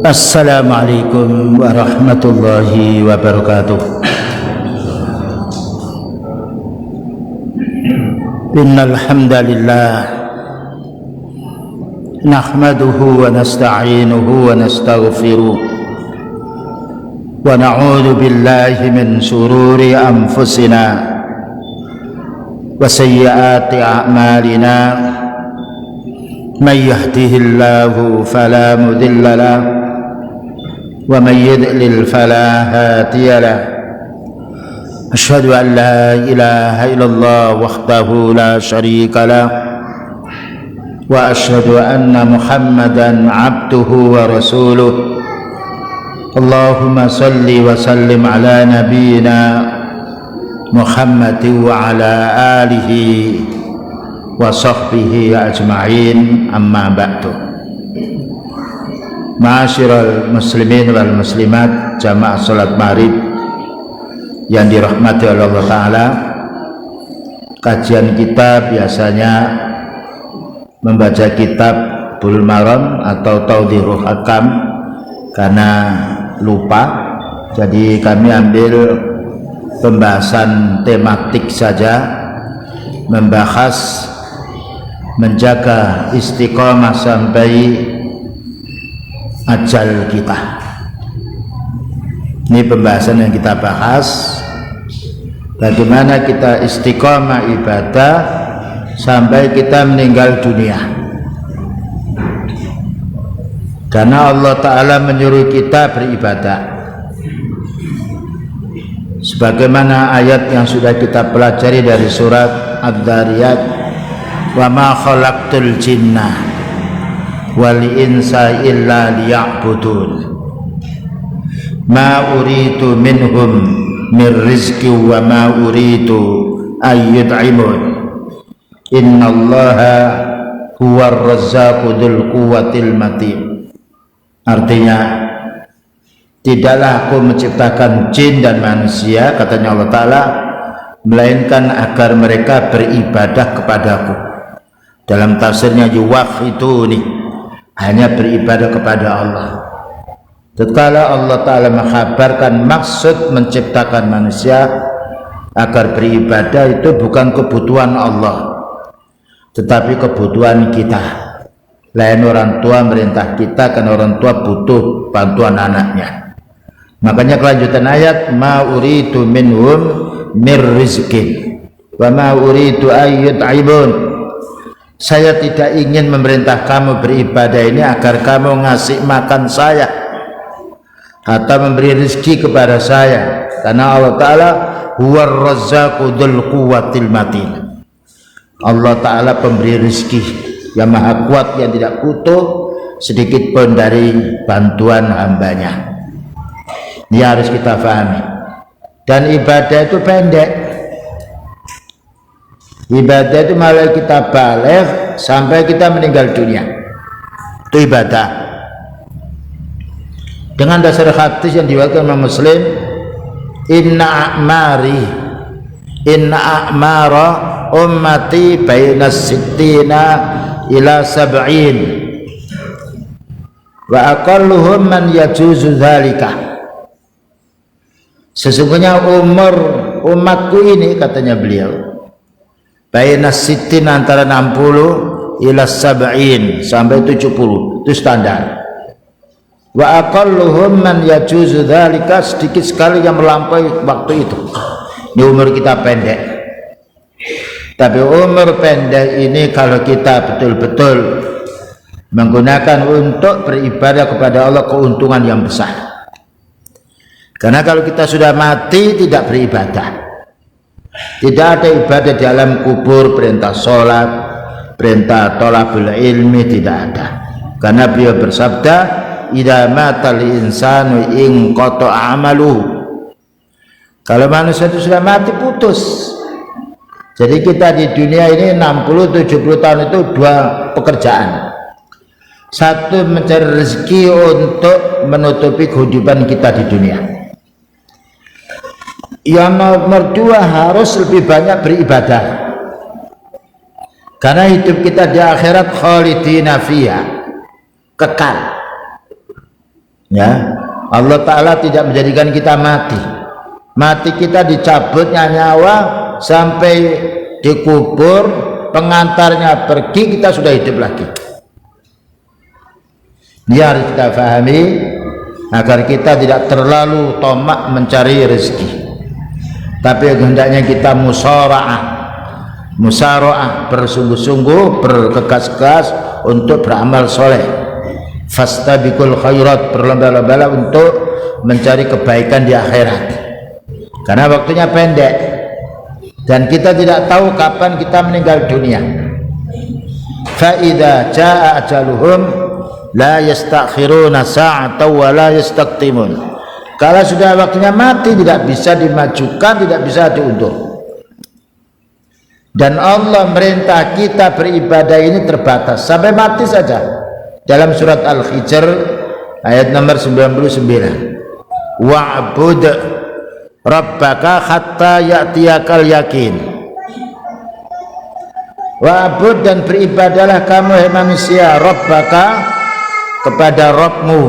Assalamualaikum warahmatullahi wabarakatuh. Innal hamdalillah nahmaduhu wa nasta'inuhu wa nastaghfiruh wa na'udzu billahi min shururi anfusina wa sayyiati a'malina. Man yahdihillahu fala mudilla lahu ومن يضلل فلا هادي له. أشهد أن لا إله إلا الله وحده لا شريك له وأشهد أن محمدا عبده ورسوله. اللهم صل وسلم على نبينا محمد وعلى آله وصحبه أجمعين. أما بعد. Ma'asyiral muslimin wal muslimat, jamaah salat maghrib yang dirahmati oleh Allah Ta'ala. Kajian kita biasanya membaca kitab Bulughul Maram atau Tawdihul Ahkam karena lupa, jadi kami ambil pembahasan tematik saja, membahas menjaga istiqomah sampai ajal kita. Ini pembahasan yang kita bahas, bagaimana kita istiqomah ibadah sampai kita meninggal dunia. Karena Allah Ta'ala menyuruh kita beribadah, sebagaimana ayat yang sudah kita pelajari dari surat Ad-Dhariyat, wa ma khalaqtul jinna wal insa illa liya'budun ma uridu minhum min rizqi wa ma uridu ayyut'imun innallaha huwar razzaqu dzul quwwatil matin. Artinya, tidaklah aku menciptakan jin dan manusia, katanya Allah Ta'ala, melainkan agar mereka beribadah kepadaku. Dalam tafsirnya yuwahhiduni, hanya beribadah kepada Allah. Tatkala Allah Ta'ala mengkhabarkan maksud menciptakan manusia agar beribadah, itu bukan kebutuhan Allah, tetapi kebutuhan kita. Lain orang tua merintah kita, kan orang tua butuh bantuan anaknya. Makanya kelanjutan ayat, ma uridu minhum mir rizqin wa ma uridu ayyut'ibun. Saya tidak ingin memerintah kamu beribadah ini agar kamu ngasih makan saya atau memberi rezeki kepada saya, karena Allah Ta'ala huwar razzaqu dzul quwwatil matin. Allah Ta'ala pemberi rezeki yang maha kuat, yang tidak butuh sedikit pun dari bantuan hambanya. Ini harus kita pahami. Dan ibadah itu pendek. Ibadah itu mulai kita balik sampai kita meninggal dunia, itu ibadah. Dengan dasar hadis yang diriwayatkan Imam Muslim, inna a'mara ummati baina sittina ila sab'in wa aqalluhum man yajuzu dzalika. Sesungguhnya umur umatku ini, katanya beliau, baina sittin, antara 60 ila sab'in sampai 70, itu standar. Wa aqalluhum man yajuzu dzalika, sedikit sekali yang melampaui waktu itu. Ini umur kita pendek. Tapi umur pendek ini kalau kita betul-betul menggunakan untuk beribadah kepada Allah, keuntungan yang besar. Karena kalau kita sudah mati tidak beribadah, tidak ada ibadah di alam kubur, perintah sholat, perintah thalabul ilmi, tidak ada. Karena beliau bersabda, idza matal insanu in qata'a amaluhu. Kalau manusia itu sudah mati, putus. Jadi kita di dunia ini 60-70 tahun itu dua pekerjaan. Satu, mencari rezeki untuk menutupi kehidupan kita di dunia. Yang nomor dua, harus lebih banyak beribadah. Karena hidup kita di akhirat khalidina fiha, kekal. Ya, Allah Ta'ala tidak menjadikan kita mati. Mati kita dicabutnya nyawa sampai dikubur, pengantarnya pergi, kita sudah hidup lagi. Ini harus kita pahami agar kita tidak terlalu tomak mencari rezeki, tapi hendaknya kita musaraah, bersungguh-sungguh, bergegas-gegas untuk beramal soleh. Fastabiqul khairat, berlomba-lomba untuk mencari kebaikan di akhirat, karena waktunya pendek dan kita tidak tahu kapan kita meninggal dunia. Fa idza jaa ajaluhum la yastakhiruna sa'atan wa la yastaqdimun. Kalau sudah waktunya mati, tidak bisa dimajukan, tidak bisa diundur. Dan Allah merintah kita beribadah ini terbatas sampai mati saja. Dalam surat Al-Hijr ayat nomor 99, wa'bud rabbaka hatta ya'tiyakal yakin. Wa'bud, dan beribadahlah kamu hai manusia, rabbaka, kepada Rabbmu,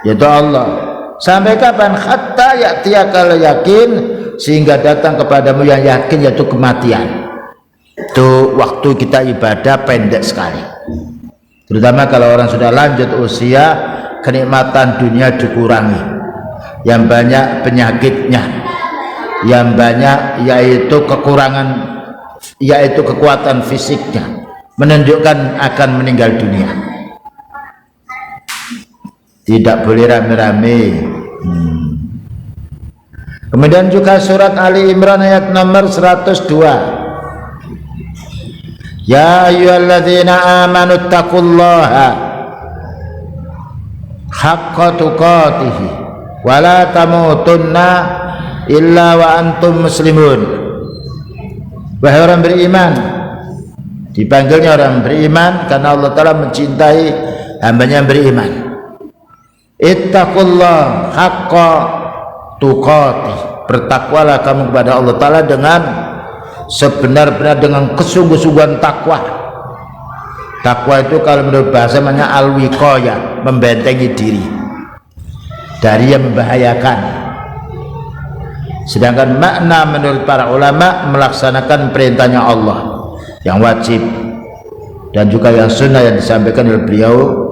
yaitu Allah. Sampai kapan? Hatta ya'tiyakal yakin, sehingga datang kepadamu yang yakin, yaitu kematian. Itu waktu kita ibadah pendek sekali, terutama kalau orang sudah lanjut usia, kenikmatan dunia dikurangi, yang banyak penyakitnya, yang banyak yaitu kekurangan, yaitu kekuatan fisiknya menunjukkan akan meninggal dunia. Tidak boleh rame-rame. Kemudian juga surat Ali Imran ayat nomor 102, ya ayyuhalladzina amanu taqullaha haqqa tuqatih wa la tamutunna illa wa antum muslimun. Wahai orang beriman, dipanggilnya orang beriman karena Allah Ta'ala mencintai hambanya yang beriman. Ittaqullah haqqa tuqatih, bertakwalah kamu kepada Allah Ta'ala dengan sebenar-benar, dengan kesungguh-sungguhan takwa. Takwa itu kalau menurut bahasa namanya al-wiqayah, membentengi diri dari yang membahayakan. Sedangkan makna menurut para ulama, melaksanakan perintahnya Allah yang wajib dan juga yang sunnah yang disampaikan oleh beliau,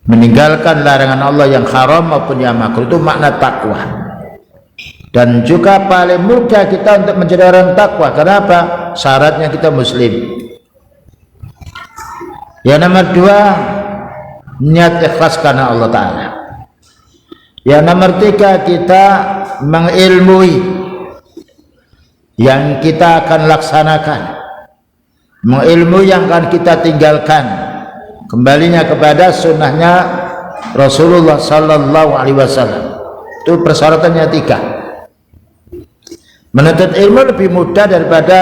meninggalkan larangan Allah yang haram maupun yang makruh, itu makna takwa. Dan juga paling mudah kita untuk menjadi orang takwa. Kenapa? Syaratnya kita muslim. Yang nomor 2, niat ikhlas karena Allah Ta'ala. Yang nomor 3, kita mengilmui yang kita akan laksanakan, mengilmui yang akan kita tinggalkan, kembalinya kepada sunnahnya Rasulullah Sallallahu Alaihi Wasallam. Itu persyaratannya 3. Menuntut ilmu lebih mudah daripada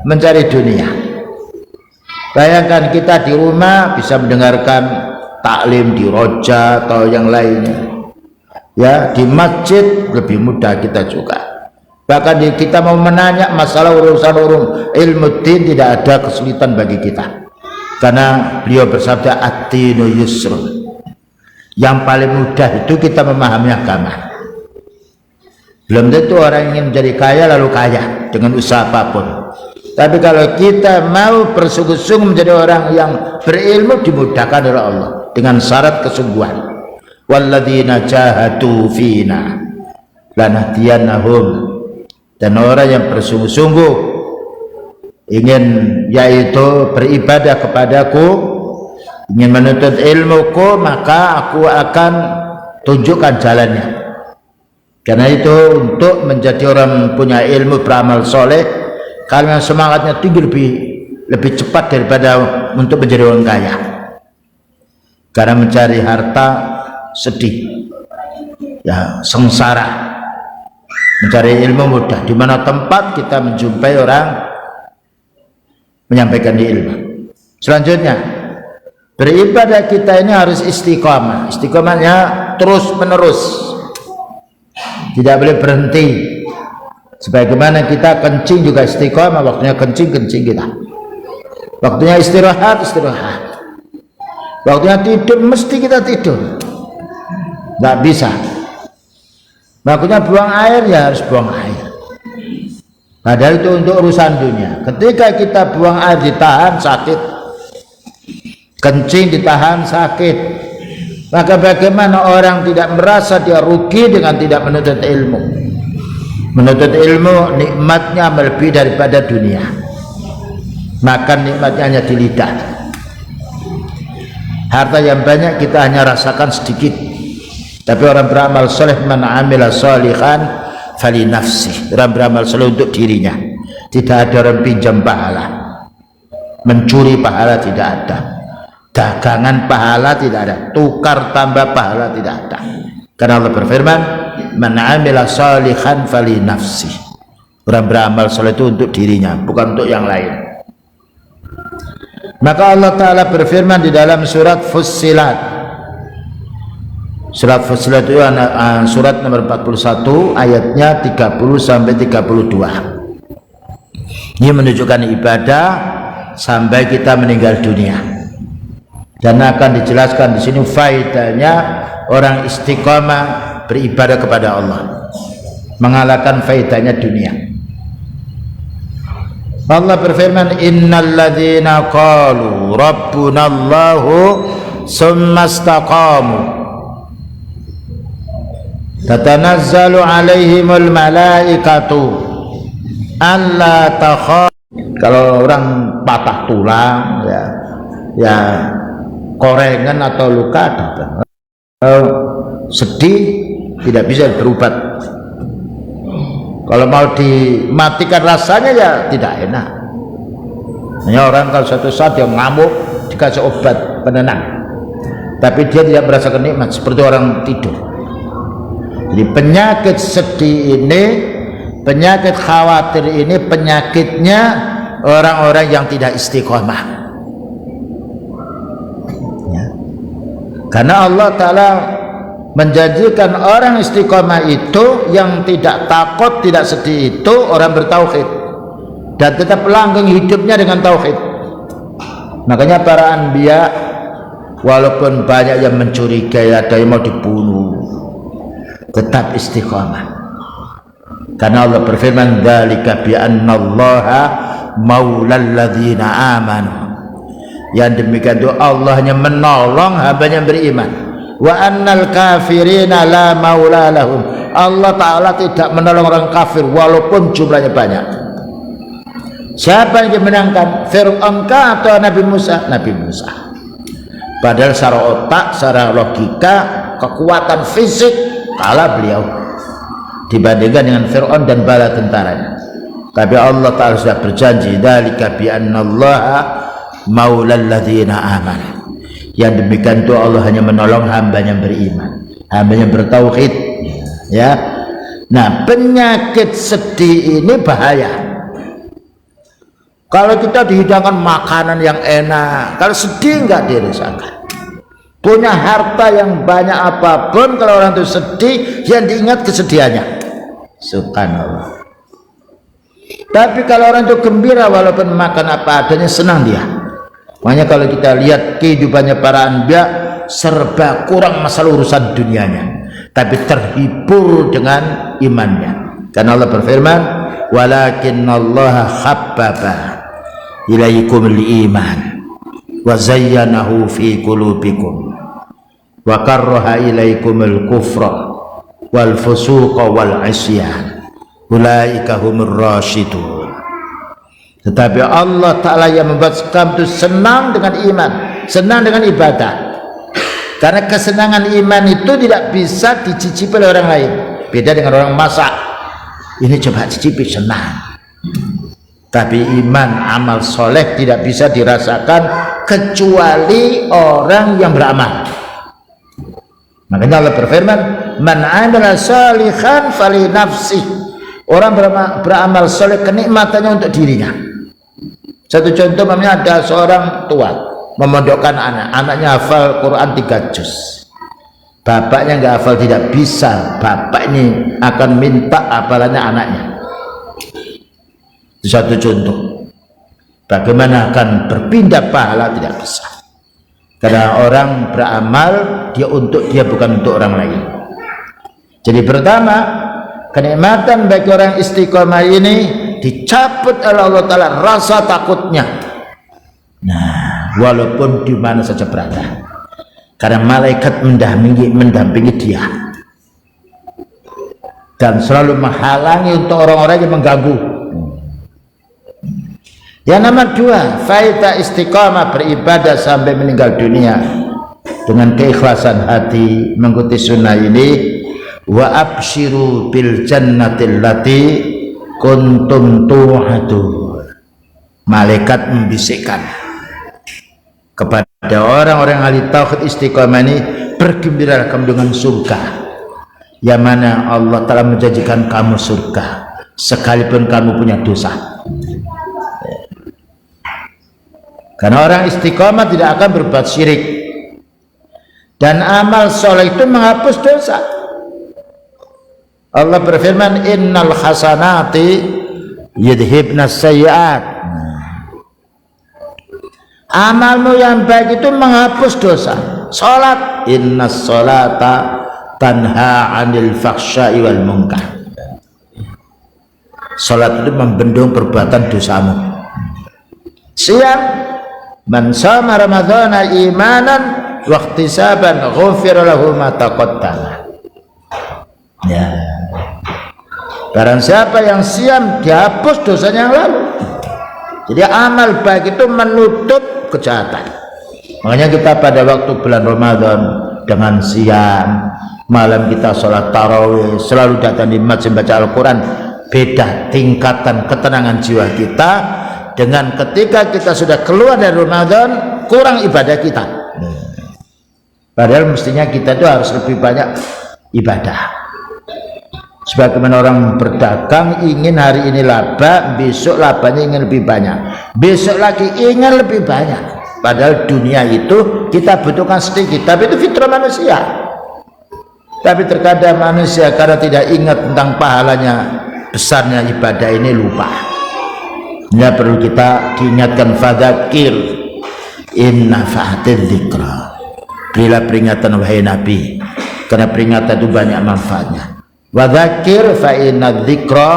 mencari dunia. Bayangkan kita di rumah bisa mendengarkan taklim di roja atau yang lainnya, ya, di masjid lebih mudah kita juga. Bahkan kita mau menanya masalah urusan ilmu din, tidak ada kesulitan bagi kita, karena beliau bersabda ad-dinu yusrun, yang paling mudah itu kita memahami agama. Belum tentu orang ingin menjadi kaya lalu kaya dengan usaha apapun, tapi kalau kita mau bersungguh-sungguh menjadi orang yang berilmu, dimudahkan oleh Allah dengan syarat kesungguhan. Walladzina jahadu fina lanahdiyannahum, dan orang yang bersungguh-sungguh ingin yaitu beribadah kepadaku, ingin menuntut ilmuku, maka aku akan tunjukkan jalannya. Karena itu untuk menjadi orang punya ilmu, beramal soleh, kalau yang semangatnya tinggi, lebih cepat daripada untuk menjadi orang kaya. Karena mencari harta sedih, ya, sengsara. Mencari ilmu mudah. Di mana tempat kita menjumpai orang menyampaikan ilmu. Selanjutnya, beribadah kita ini harus istiqamah. Istiqamahnya terus menerus, tidak boleh berhenti. Sebagaimana kita kencing juga istiqamah, waktunya kencing kita, waktunya istirahat, waktunya tidur mesti kita tidur. nggak bisa. Makanya buang air ya harus buang air. Padahal itu untuk urusan dunia. Ketika kita buang air ditahan sakit, kencing ditahan sakit, maka bagaimana orang tidak merasa dia rugi dengan tidak menuntut ilmu? Menuntut ilmu nikmatnya melebihi daripada dunia. Makan nikmatnya hanya di lidah. Harta yang banyak kita hanya rasakan sedikit. Tapi orang beramal soleh, man amila sholihan fali nafsih. Orang beramal soleh untuk dirinya. Tidak ada orang pinjam pahala, mencuri pahala tidak ada, dagangan pahala tidak ada, tukar tambah pahala tidak ada. Karena Allah berfirman, man amila sholihan fali nafsih. Orang beramal soleh itu untuk dirinya, bukan untuk yang lain. Maka Allah Ta'ala berfirman di dalam surat Fussilat. Surat Fussilat itu surat nomor 41 ayatnya 30 sampai 32. Ini menunjukkan ibadah sampai kita meninggal dunia. Dan akan dijelaskan di sini faedahnya orang istiqomah beribadah kepada Allah, mengalahkan faedahnya dunia. Allah berfirman, innal ladzina qalu rabbunallahu summa istaqamu tatanazzalu alaihimul malaikatu alla takhafu. Kalau orang patah tulang ya korengan atau luka datang. Sedih tidak bisa berobat. Kalau mau dimatikan rasanya ya tidak enak. Hanya orang kalau suatu saat dia ngamuk dikasih obat penenang, tapi dia tidak merasakan nikmat seperti orang tidur. Jadi penyakit sedih ini, penyakit khawatir ini penyakitnya orang-orang yang tidak istiqomah. Ya. Karena Allah Ta'ala menjanjikan orang istiqomah itu yang tidak takut, tidak sedih itu orang bertauhid dan tetap langgeng hidupnya dengan tauhid. Makanya para anbiya walaupun banyak yang mencurigai, ada yang mau dibunuh, tetap istiqomah. Karena Allah berfirman, dzalika bi annallaha maulal ladzina amanu. Yang demikian itu Allah hanya menolong hamba-Nya yang beriman. Wa annal kafirina la maula lahum. Allah Ta'ala tidak menolong orang kafir walaupun jumlahnya banyak. Siapa yang dimenangkan? Fir'aun atau Nabi Musa? Nabi Musa. Padahal secara otak, secara logika, kekuatan fisik kalah beliau dibandingkan dengan Fir'aun dan bala tentaranya. Tapi Allah Ta'ala sudah berjanji, dzalika bi annallaha maulal ladzina amanu. Yang demikian itu Allah hanya menolong hamba yang beriman, hamba yang bertauhid. Ya. Nah, penyakit sedih ini bahaya. Kalau kita dihidangkan makanan yang enak, kalau sedih nggak dirasakan. Punya harta yang banyak apapun, kalau orang itu sedih, yang diingat kesedihannya. Subhanallah. Tapi kalau orang itu gembira, walaupun makan apa adanya, senang dia. Makanya kalau kita lihat kehidupannya para anbiya, serba kurang masalah urusan dunianya, tapi terhibur dengan imannya. Karena Allah berfirman, walakinnallaha khabbaba ilaikumul iman wa zayyanahu fi qulubikum wa karraha ilaikumul kufra wal fusuqa wal isyan ulaika humur rasyidun. Tetapi Allah Ta'ala yang membuat kamu itu senang dengan iman, senang dengan ibadah. Karena kesenangan iman itu tidak bisa dicicipi oleh orang lain. Beda dengan orang masak, ini coba cicipi, senang. Tapi iman, amal soleh tidak bisa dirasakan kecuali orang yang beramal. Makanya Allah berfirman, man amila sholihan fali nafsih. Orang beramal soleh kenikmatannya untuk dirinya. Satu contoh, namanya ada seorang tua memondokkan anaknya hafal Quran 3 juz. Bapaknya nggak hafal, tidak bisa. Bapak ini akan minta hafalannya anaknya. Itu satu contoh. Bagaimana akan berpindah pahala, tidak bisa. Karena orang beramal dia untuk dia, bukan untuk orang lain. Jadi pertama, kenikmatan bagi orang istiqomah ini dicabut oleh Allah Ta'ala rasa takutnya. Nah, walaupun di mana saja berada, karena malaikat mendampingi dia dan selalu menghalangi untuk orang-orang yang mengganggu. Yang nomor dua, faedah istiqamah beribadah sampai meninggal dunia dengan keikhlasan hati mengikuti sunnah ini. Wa abshiru bil jannatil lati kuntum tu'adun. Malaikat membisikkan kepada orang-orang ahli tauhid istiqamah ini, bergembiralah kamu dengan surga yang mana Allah telah menjanjikan kamu surga sekalipun kamu punya dosa. Karena orang istiqamah tidak akan berbuat syirik, dan amal soleh itu menghapus dosa. Allah berfirman, innal hasanati yudhibnas sayyiat. Amalmu yang baik itu menghapus dosa. Salat, innas salata tanha 'anil fahsya'i wal munkar. Salat itu membendung perbuatan dosamu. Siam, man shoma ramadhana imanan wa ihtisaban ghufira lahu ma taqaddama. Ya. Barang siapa yang siam, dihapus dosanya yang lalu. Jadi amal baik itu menutup kejahatan. Makanya kita pada waktu bulan Ramadan dengan siam, malam kita sholat tarawih, selalu datang di masjid baca Al-Quran. Beda tingkatan ketenangan jiwa kita dengan ketika kita sudah keluar dari Ramadan, kurang ibadah kita. Padahal mestinya kita itu harus lebih banyak ibadah. Sebagaimana orang berdagang ingin hari ini laba, besok labanya ingin lebih banyak, besok lagi ingin lebih banyak. Padahal dunia itu kita butuhkan sedikit, tapi itu fitrah manusia. Tapi terkadang manusia karena tidak ingat tentang pahalanya besarnya ibadah ini lupa. Ya, perlu kita diingatkan, fadzakir in nafa'atiz dzikra. Berilah peringatan wahai Nabi, karena peringatan itu banyak manfaatnya. Wadzakir fa inna dzikra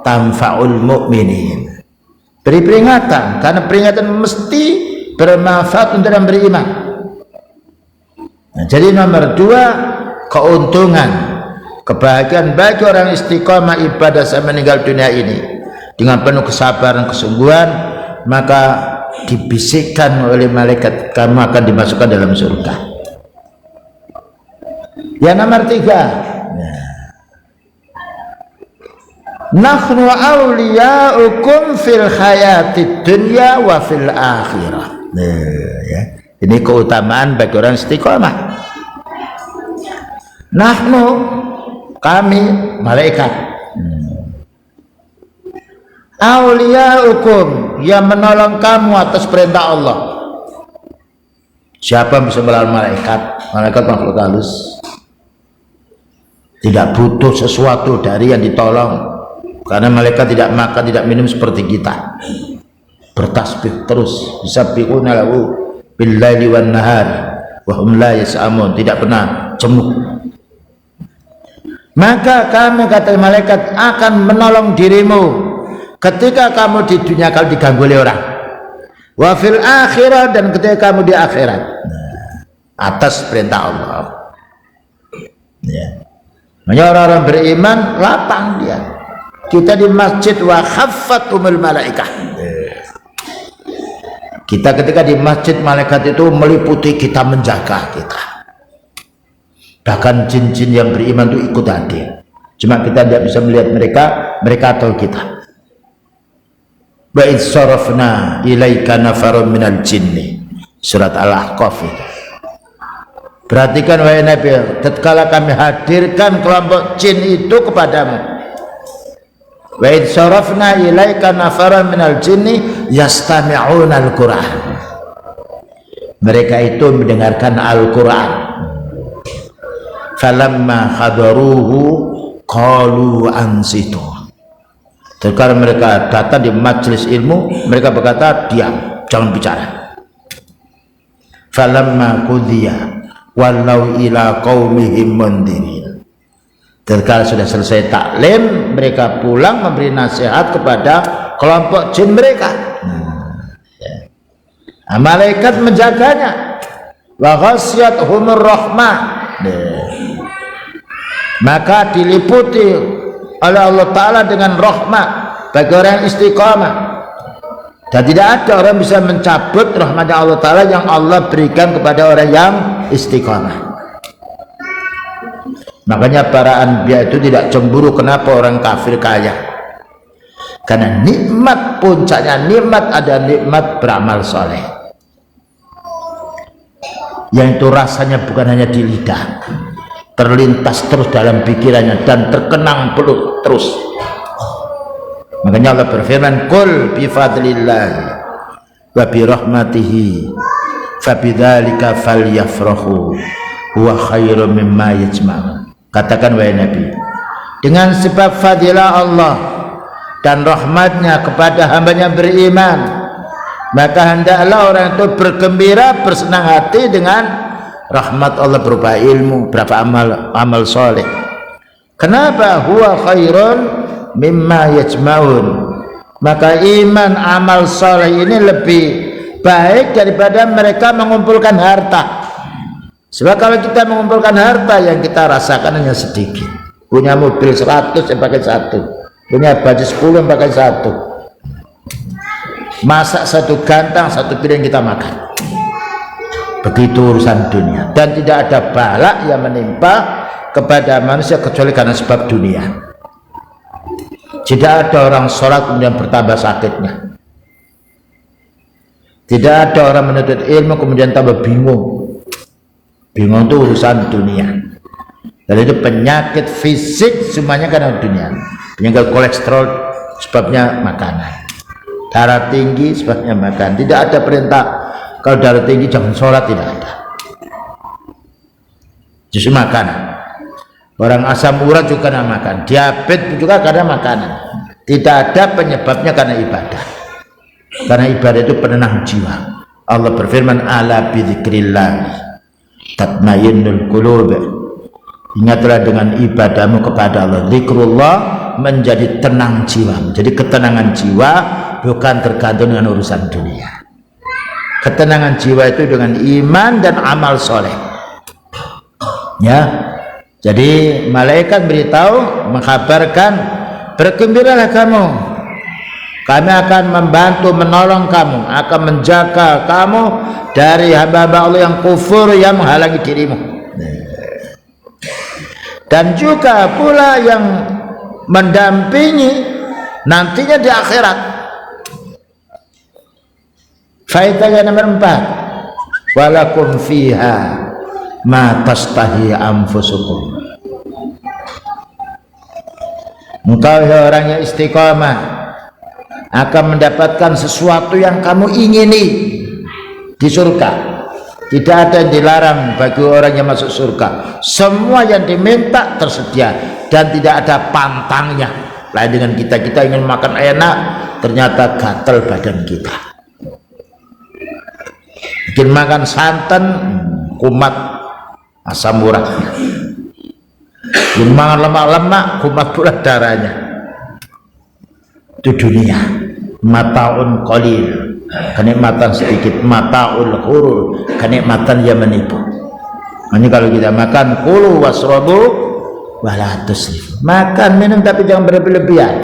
tanfa'ul mu'minin. Beri peringatan karena peringatan mesti bermanfaat untuk orang beriman. Nah, jadi nomor dua, keuntungan, kebahagiaan bagi orang istiqamah ibadah sampai meninggal dunia ini dengan penuh kesabaran kesungguhan, maka dibisikkan oleh malaikat, kamu akan dimasukkan dalam surga. Yang nomor tiga, nahnu awliya'ukum fil hayatid dunya wa fil akhirah. Ya. Ini keutamaan bagi orang istiqamah. Nahnu, kami malaikat, awliya'ukum, yang menolong kamu atas perintah Allah. Siapa bisa melawan malaikat? Malaikat makhluk halus, tidak butuh sesuatu dari yang ditolong. Karena malaikat tidak makan, tidak minum seperti kita, bertasbih terus, yusabbihuna lahu bil-laili wan nahar wa hum la yas'amun, tidak pernah jemu. Maka kami, kata malaikat, akan menolong dirimu ketika kamu di dunia kalau diganggu oleh orang, wa fil akhirat, dan ketika kamu di akhirat, atas perintah Allah. Ya. Orang-orang beriman lapang dia. Kita di masjid wa khaffat malaikah. Kita ketika di masjid, malaikat itu meliputi kita, menjaga kita. Bahkan jin-jin yang beriman itu ikut hadir. Cuma kita tidak bisa melihat mereka, mereka tahu kita. Wa idh sarafna ilaika nafarun minal jinni, surat Al-Ahqaf itu. Perhatikan wahai Nabi, tatkala kami hadirkan kelompok jin itu kepadamu. Wa idh sarafna ilaika nafarun minal jinni yastami'una al-Qur'an. Mereka itu mendengarkan Al-Qur'an. Falamma hadaruhu qalu ansitu. Tatkala mereka datang di majelis ilmu, mereka berkata, diam, jangan bicara. Falamma qudiya wallau ila qaumihim mundirin. Tatkala sudah selesai taklim, mereka pulang memberi nasihat kepada kelompok jin mereka. Malaikat menjaganya. Wa ghasyiyatuhumur rahmah. Maka diliputi oleh Allah Ta'ala dengan rahmat bagi orang yang istiqamah. Dan tidak ada orang bisa mencabut rahmat Allah Ta'ala yang Allah berikan kepada orang yang istiqamah. Makanya para anbiya itu tidak cemburu kenapa orang kafir kaya, karena nikmat puncaknya nikmat ada nikmat beramal soleh, yang itu rasanya bukan hanya di lidah, terlintas terus dalam pikirannya dan terkenang pelut terus. Makanya Allah berfirman, qul bi fadlillah wa bi rahmatihi fabidzalika falyafrahu huwa khairum mimma yajma'un. Katakan wahai Nabi, dengan sebab fadilah Allah dan rahmatnya kepada hambanya beriman, maka hendaklah orang itu bergembira, bersenang hati dengan rahmat Allah berupa ilmu, berupa amal soleh. Kenapa? Huwa khairun mimma yajma'un. Maka iman amal soleh ini lebih baik daripada mereka mengumpulkan harta. Sebab kalau kita mengumpulkan harta, yang kita rasakan hanya sedikit. Punya mobil 100 yang pakai 1, punya baju 10 yang pakai 1, masak 1 gantang 1 piring kita makan. Begitu urusan dunia. Dan tidak ada bala yang menimpa kepada manusia kecuali karena sebab dunia. Tidak ada orang sholat kemudian bertambah sakitnya. Tidak ada orang menuntut ilmu kemudian tambah bingung. Bingung itu urusan dunia. Dan itu penyakit fisik semuanya karena dunia. Penyakit kolesterol sebabnya makanan, darah tinggi sebabnya makan. Tidak ada perintah kalau darah tinggi jangan sholat, tidak ada. Justru makanan. Orang asam urat juga karena makan, diabetes juga karena makanan. Tidak ada penyebabnya karena ibadah. Karena ibadah itu penenang jiwa. Allah berfirman, ala bidzikrillah tatmainnul qulub. Ingatlah dengan ibadahmu kepada Allah. Zikrullah menjadi tenang jiwa, menjadi ketenangan jiwa, bukan tergantung dengan urusan dunia. Ketenangan jiwa itu dengan iman dan amal soleh. Ya, jadi malaikat beritahu, mengkabarkan, bergembiralah kamu, kami akan membantu menolong kamu, akan menjaga kamu dari hamba-hamba Allah yang kufur yang menghalangi dirimu, dan juga pula yang mendampingi nantinya di akhirat. Faedah nomor 4, walakum fiha ma tastahi anfusukum. Engkau orang yang istiqamah akan mendapatkan sesuatu yang kamu ingini di surga. Tidak ada yang dilarang bagi orang yang masuk surga. Semua yang diminta tersedia dan tidak ada pantangnya. Lain dengan kita ingin makan enak, ternyata gatal badan kita. Bikin makan santan, kumat asam uratnya. Bikin makan lemak-lemak, kumat pula darahnya. Itu dunia. Mataun qalil, kenikmatan sedikit. Mataul ghurur, kenikmatan yang menipu. Hanya kalau kita makan, kulu wasrobu wala tusrifu, makan minum tapi jangan berlebihan.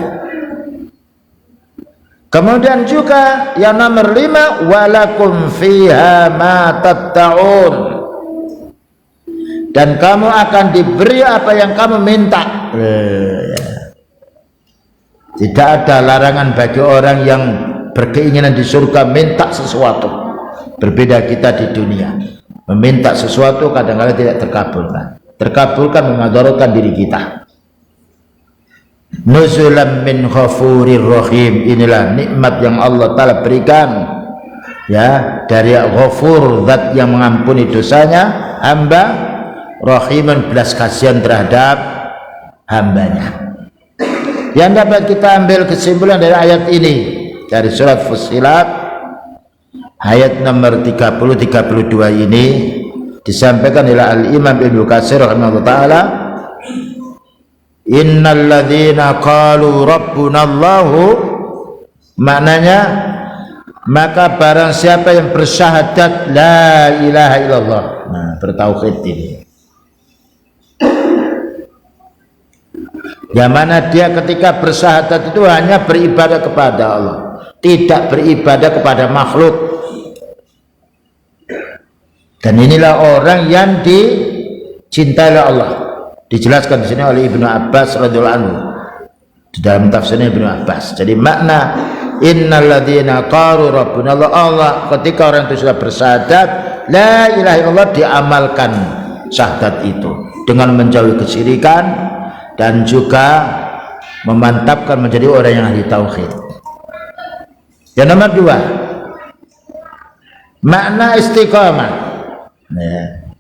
Kemudian juga yang nomor 5, walakum fiha ma tatta'un, dan kamu akan diberi apa yang kamu minta. Tidak ada larangan bagi orang yang berkeinginan di surga minta sesuatu. Berbeda kita di dunia, meminta sesuatu kadang-kadang tidak terkabulkan. Terkabulkan memadaratkan diri kita. Nuzulam min ghafurir rahim. Inilah nikmat yang Allah Ta'ala berikan, ya, dari Ghafur, zat yang mengampuni dosanya hamba, Rahiman, belas kasihan terhadap hambanya. Yang dapat kita ambil kesimpulan dari ayat ini, dari surat Fussilat ayat nomor 30-32 ini, disampaikan oleh Al-Imam Ibnu Katsir rahimahullah ta'ala, innal ladzina qalu rabbunallahu, maknanya maka barang siapa yang bersyahadat la ilaha illallah, nah bertauhid ini, yang mana dia ketika bersyahadat itu hanya beribadah kepada Allah, tidak beribadah kepada makhluk. Dan inilah orang yang dicintai oleh Allah. Dijelaskan di sini oleh Ibnu Abbas radhiyallahu anhu di dalam tafsirnya Ibnu Abbas. Jadi makna innal ladzina qalu rabbuna Allah, ketika orang itu sudah bersyahadat la ilaha illallah, diamalkan syahadat itu dengan menjauhi kesyirikan dan juga memantapkan menjadi orang yang ahli tauhid. Yang nomor dua, makna istiqamah. Nah,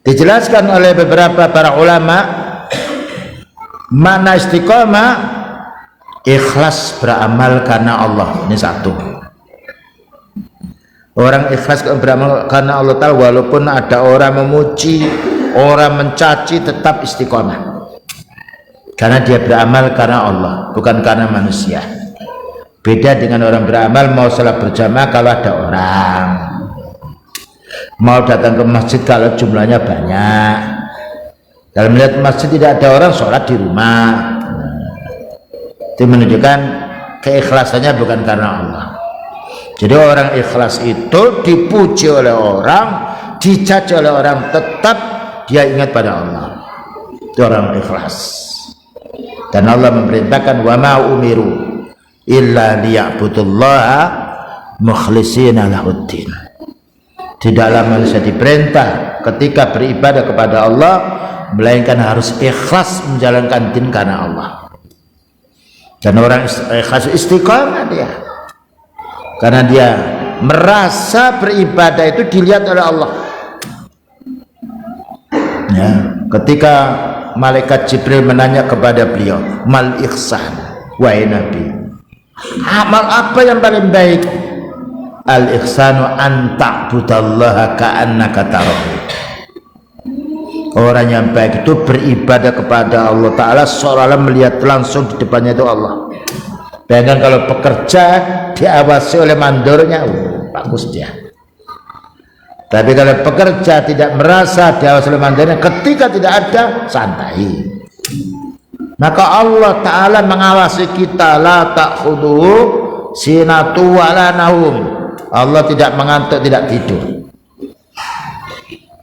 dijelaskan oleh beberapa para ulama, makna istiqamah ikhlas beramal karena Allah. Ini satu, orang ikhlas beramal karena Allah Ta'ala, walaupun ada orang memuji, orang mencaci, tetap istiqamah karena dia beramal karena Allah, bukan karena manusia. Beda dengan orang beramal mau salat berjamaah kalau ada orang, mau datang ke masjid kalau jumlahnya banyak. Dalam melihat masjid tidak ada orang, sholat di rumah. Itu menunjukkan keikhlasannya bukan karena Allah. Jadi orang ikhlas itu dipuji oleh orang, dicaci oleh orang, tetap dia ingat pada Allah. Itu orang ikhlas. Dan Allah memerintahkan wa ma umiru illa liya'budullaha mukhlishina lahuddin. Tidaklah manusia diperintah ketika beribadah kepada Allah melainkan harus ikhlas menjalankan din karena Allah. Dan orang ikhlas istiqamah dia, karena dia merasa beribadah itu dilihat oleh Allah. Ya, ketika malaikat Jibril menanya kepada beliau, mal ihsan, wahai Nabi, amal apa yang paling baik? Al ihsanu an ta'budallaha ka'annaka tarahu. Orang yang baik itu beribadah kepada Allah Ta'ala seolah-olah melihat langsung di depannya itu Allah. Bayangkan kalau pekerja diawasi oleh mandornya, bagus dia. Tapi kalau pekerja tidak merasa diawasi oleh mandornya, ketika tidak ada, santai. Maka Allah Ta'ala mengawasi kita, la ta'khudhuhu sinatu wala naum. Allah tidak mengantuk, tidak tidur,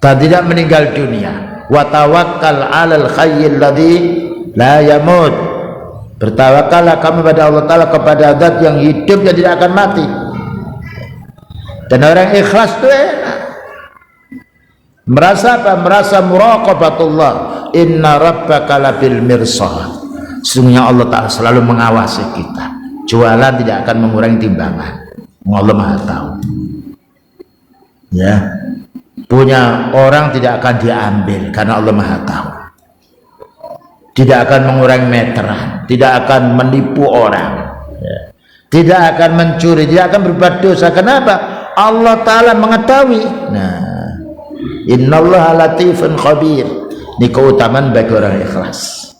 dan tidak meninggal dunia. Wa tawakkal 'alal hayyil ladzi la yamut. Bertawakallah kamu pada Allah Ta'ala, kepada zat yang hidup dan tidak akan mati. Dan orang ikhlas itu enak. Merasa apa? Merasa muraqabatullah. Inna rabbaka labil mirsad. Sesungguhnya Allah Ta'ala selalu mengawasi kita. Jualan tidak akan mengurangi timbangan. Allah Maha tahu. Ya, punya orang tidak akan diambil karena Allah Maha tahu. Tidak akan mengurangi meteran, tidak akan menipu orang, ya, tidak akan mencuri, tidak akan berbuat dosa. Kenapa? Allah Ta'ala mengetahui. Nah, innallaha latifun khabir. Ini keutamaan bagi orang ikhlas.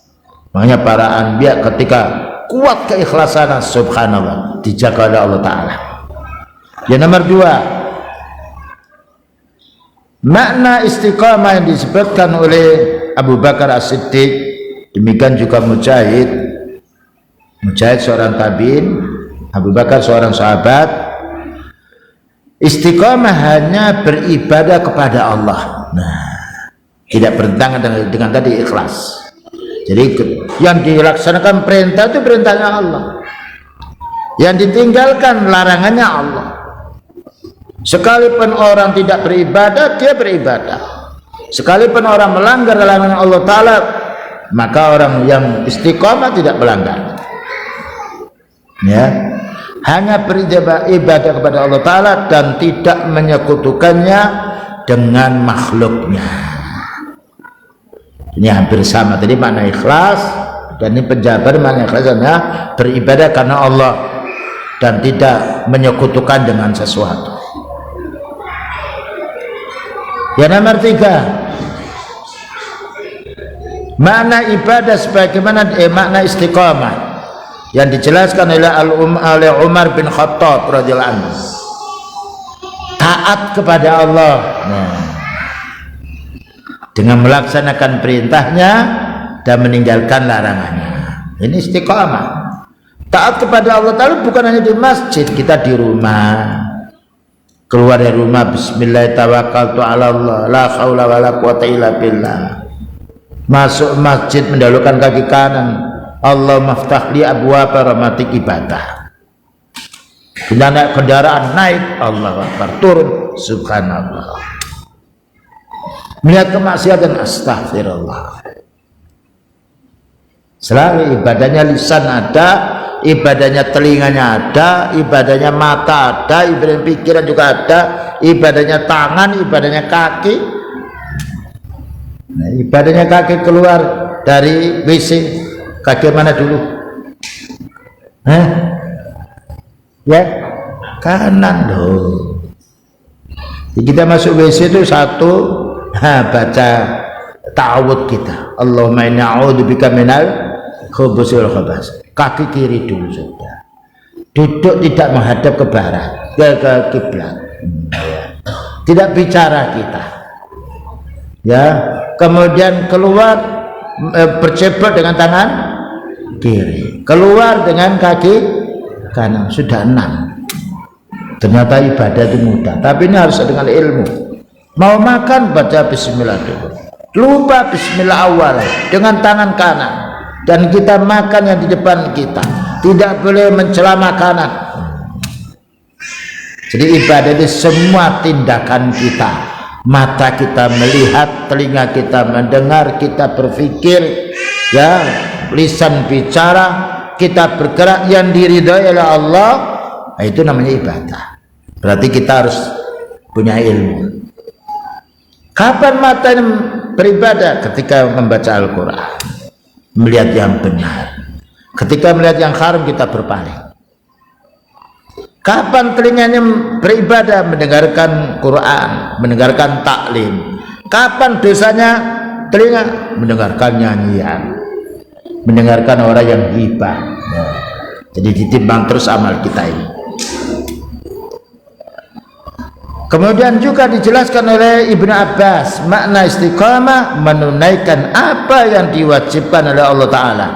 Makanya para anbiya ketika kuat keikhlasan, subhanallah, dijaga oleh Allah Ta'ala. Yang nomor dua, makna istiqamah yang disebutkan oleh Abu Bakar As-Siddiq, demikian juga Mujahid seorang tabi'in, Abu Bakar seorang sahabat. Istiqamah hanya beribadah kepada Allah. Nah, tidak bertentangan dengan tadi ikhlas. Jadi yang dilaksanakan perintah itu perintahnya Allah, yang ditinggalkan larangannya Allah. Sekalipun orang tidak beribadah, dia beribadah. Sekalipun orang melanggar larangan Allah Ta'ala, maka orang yang istiqamah tidak melanggar. Ya, hanya beribadah kepada Allah Ta'ala dan tidak menyekutukannya dengan makhluknya. Ini hampir sama tadi makna ikhlas, dan ini penjabar makna ikhlasnya beribadah karena Allah dan tidak menyekutukan dengan sesuatu. Yang nomor tiga, Makna ibadah sebagaimana makna istiqamah yang dijelaskan oleh Umar bin Khattab radhiyallahu anhu. Taat kepada Allah, dengan melaksanakan perintahnya dan meninggalkan larangannya. Ini istiqamah. Taat kepada Allah Ta'ala bukan hanya di masjid, kita di rumah. Keluar dari rumah, bismillah tawakkaltu ala Allah, la haula wala quwata illa billah. Masuk masjid mendahulukan kaki kanan, Allah maftah li abwaaba rahmatik, ibadah. Bila naik kendaraan, naik Allahu Akbar, turun subhanallah. Melihat kemaksiatan, astagfirullah. Selalu ibadahnya lisan ada, ibadahnya telinganya ada, ibadahnya mata ada, ibadahnya pikiran juga ada, ibadahnya tangan, ibadahnya kaki. Nah, ibadahnya kaki keluar dari WC, kaki mana dulu? Ya, kanan loh. Kita masuk WC itu satu, baca ta'awud kita. Allahumma inni a'udzubika minal khubuthi wal khaba'ith. Kaki kiri dulu sudah. Duduk tidak menghadap ke barat, ke kiblat. Tidak bicara kita. Ya, kemudian keluar bercebok dengan tangan kiri, keluar dengan kaki kanan, sudah 6. Ternyata ibadah itu mudah, tapi ini harus dengan ilmu. Mau makan baca bismillah dulu, lupa bismillah awal dengan tangan kanan, dan kita makan yang di depan kita, tidak boleh mencela makanan. Jadi ibadah itu semua tindakan kita. Mata kita melihat, telinga kita mendengar, kita berpikir, ya, lisan bicara, kita bergerak yang diridhai oleh Allah. Nah, itu namanya ibadah. Berarti kita harus punya ilmu. Kapan mata ini beribadah? Ketika membaca Al-Quran, melihat yang benar. Ketika melihat yang haram, kita berpaling. Kapan telinganya beribadah? Mendengarkan Quran, mendengarkan taklim. Kapan dosanya telinga? Mendengarkan nyanyian, mendengarkan orang yang hibah. Jadi ditimbang terus amal kita ini. Kemudian juga dijelaskan oleh Ibnu Abbas, makna istiqamah menunaikan apa yang diwajibkan oleh Allah Ta'ala.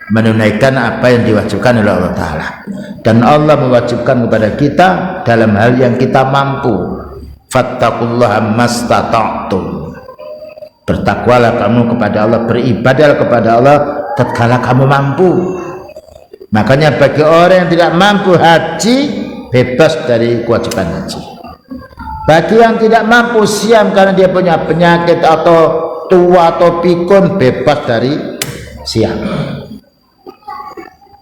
Menunaikan apa yang diwajibkan oleh Allah Ta'ala. Dan Allah mewajibkan kepada kita dalam hal yang kita mampu. Fattaqullaha mastata'tum. Bertakwalah kamu kepada Allah, beribadah kepada Allah tatkala kamu mampu. Makanya bagi orang yang tidak mampu haji, bebas dari kewajiban haji. Bagi yang tidak mampu siam karena dia punya penyakit atau tua atau pikun, bebas dari siam.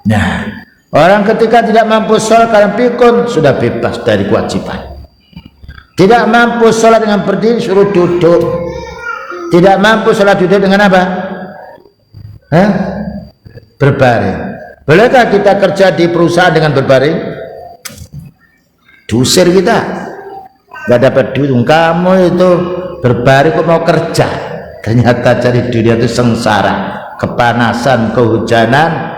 Nah, orang ketika tidak mampu sholat karena pikun, sudah bebas dari kewajiban. Tidak mampu sholat dengan berdiri, suruh duduk. Tidak mampu sholat duduk dengan apa? Berbaring. Bolehkah kita kerja di perusahaan dengan berbaring? Diusir kita. Gak dapat duit. Kamu itu berbaring kok mau kerja? Ternyata cari dunia itu sengsara, kepanasan, kehujanan,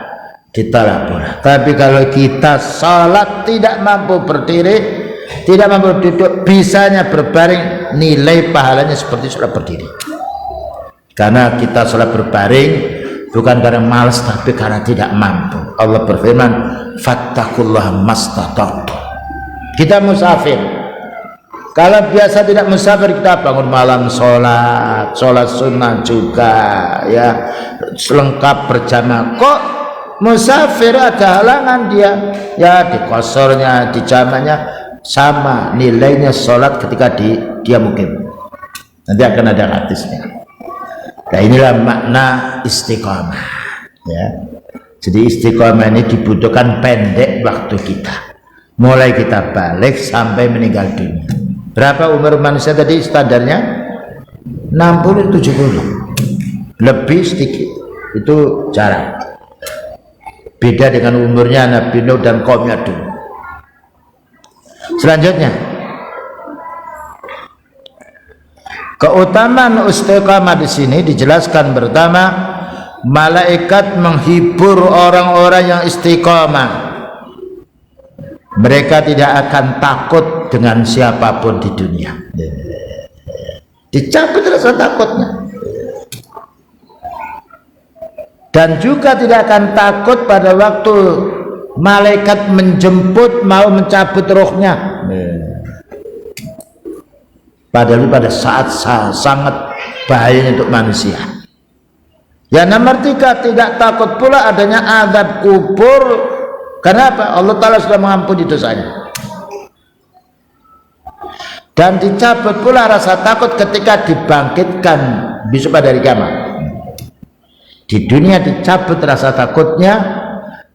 ditolak pula. Tapi kalau kita sholat tidak mampu berdiri, tidak mampu duduk, bisanya berbaring, nilai pahalanya seperti sholat berdiri. Karena kita sholat berbaring bukan karena malas, tapi karena tidak mampu. Allah berfirman, fattaqullaha mastata'tum. Kita musafir. Kalau biasa tidak musafir, kita bangun malam sholat sunnah juga, ya, selengkap berjamaah. Kok musafir ada halangan dia, ya, di kosornya, di jamannya sama nilainya sholat ketika dia mukim. Nanti akan ada hadisnya. Nah, inilah makna istiqamah, ya. Jadi istiqamah ini dibutuhkan pendek waktu kita, mulai kita balik sampai meninggal dunia. Berapa umur manusia tadi standarnya? 60-70, lebih sedikit, itu jarang. Beda dengan umurnya Nabi Nuh dan kaumnya dulu. Selanjutnya, Keutamaan istiqamah di sini dijelaskan pertama, malaikat menghibur orang-orang yang istiqamah. Mereka tidak akan takut dengan siapapun di dunia. Dicabut rasa takutnya. Dan juga tidak akan takut pada waktu malaikat menjemput mau mencabut rohnya. Padahal pada saat sangat bahaya untuk manusia. Yang nomor 3, tidak takut pula adanya azab kubur. Kenapa? Allah Ta'ala sudah mengampuni dosanya. Dan dicabut pula rasa takut ketika dibangkitkan besok pada hari kiamat. Di dunia dicabut rasa takutnya,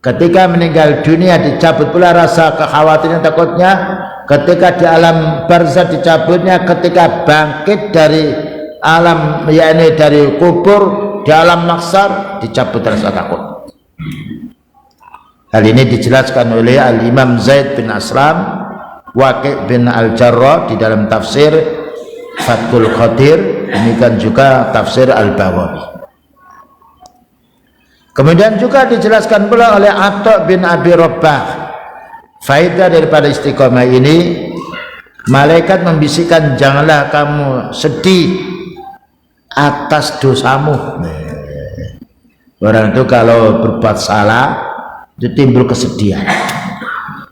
ketika meninggal dunia dicabut pula rasa kekhawatiran takutnya, ketika di alam barzakh dicabutnya, ketika bangkit dari alam yakni dari kubur di alam mahsyar dicabut rasa takut. Hal ini dijelaskan oleh Al-Imam Zaid bin Aslam, Waqi' bin Al-Jarrah di dalam tafsir Fathul Qadir, demikian juga tafsir Al-Baghawi. Kemudian juga dijelaskan pula oleh Atha bin Abi Rabbah, faedah daripada istiqamah ini, malaikat membisikkan janganlah kamu sedih atas dosamu. Orang itu kalau berbuat salah itu timbul kesedihan.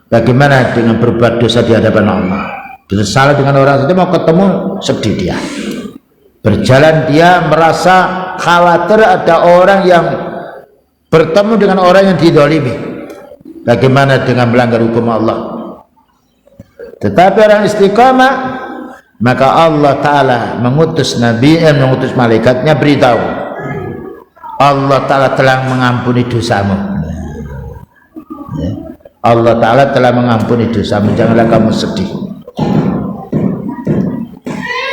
Bagaimana dengan berbuat dosa di hadapan Allah? Bila salah dengan orang itu mau ketemu, sedih dia. Berjalan dia merasa khawatir ada orang yang bertemu dengan orang yang didolimi. Bagaimana dengan melanggar hukum Allah? Tetapi orang istiqamah, maka Allah Ta'ala mengutus Nabi, mengutus malaikatnya beritahu, Allah Ta'ala telah mengampuni dosamu. Allah Ta'ala telah mengampuni dosamu, janganlah kamu sedih.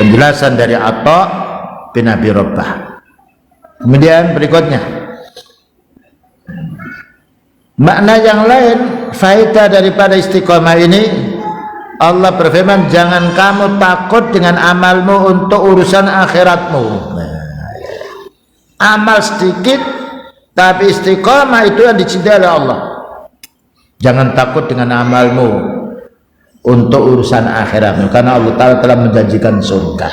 Penjelasan dari Atha bin Abi Rabbah. Kemudian berikutnya, makna yang lain faedah daripada istiqamah ini, Allah berfirman, jangan kamu takut dengan amalmu untuk urusan akhiratmu. Amal sedikit tapi istiqamah itu yang dicintai oleh Allah. Jangan takut dengan amalmu untuk urusan akhiratmu, karena Allah Ta'ala telah menjanjikan surga.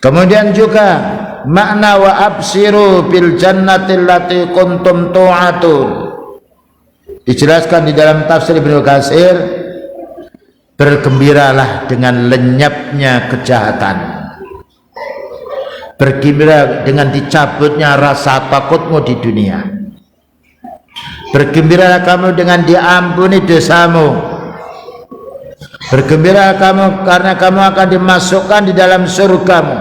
Kemudian juga makna wa absiru bil jannati allati kuntum tu'atun, dijelaskan di dalam tafsir Ibnu Katsir, bergembiralah dengan lenyapnya kejahatan, bergembira dengan dicabutnya rasa takutmu di dunia, bergembiralah kamu dengan diampuni dosamu, bergembira kamu karena kamu akan dimasukkan di dalam surgamu,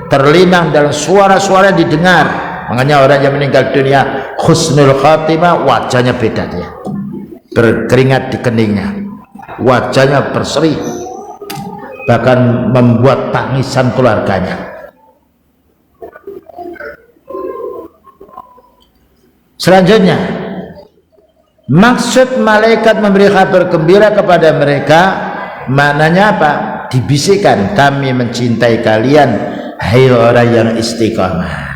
terlinang dalam suara-suara didengar. Makanya orang yang meninggal dunia husnul khatimah, wajahnya beda dia, berkeringat di keningnya, wajahnya berseri, bahkan membuat tangisan keluarganya. Selanjutnya, maksud malaikat memberi kabar gembira kepada mereka, maknanya apa? Dibisikkan, kami mencintai kalian, hai orang yang istiqamah.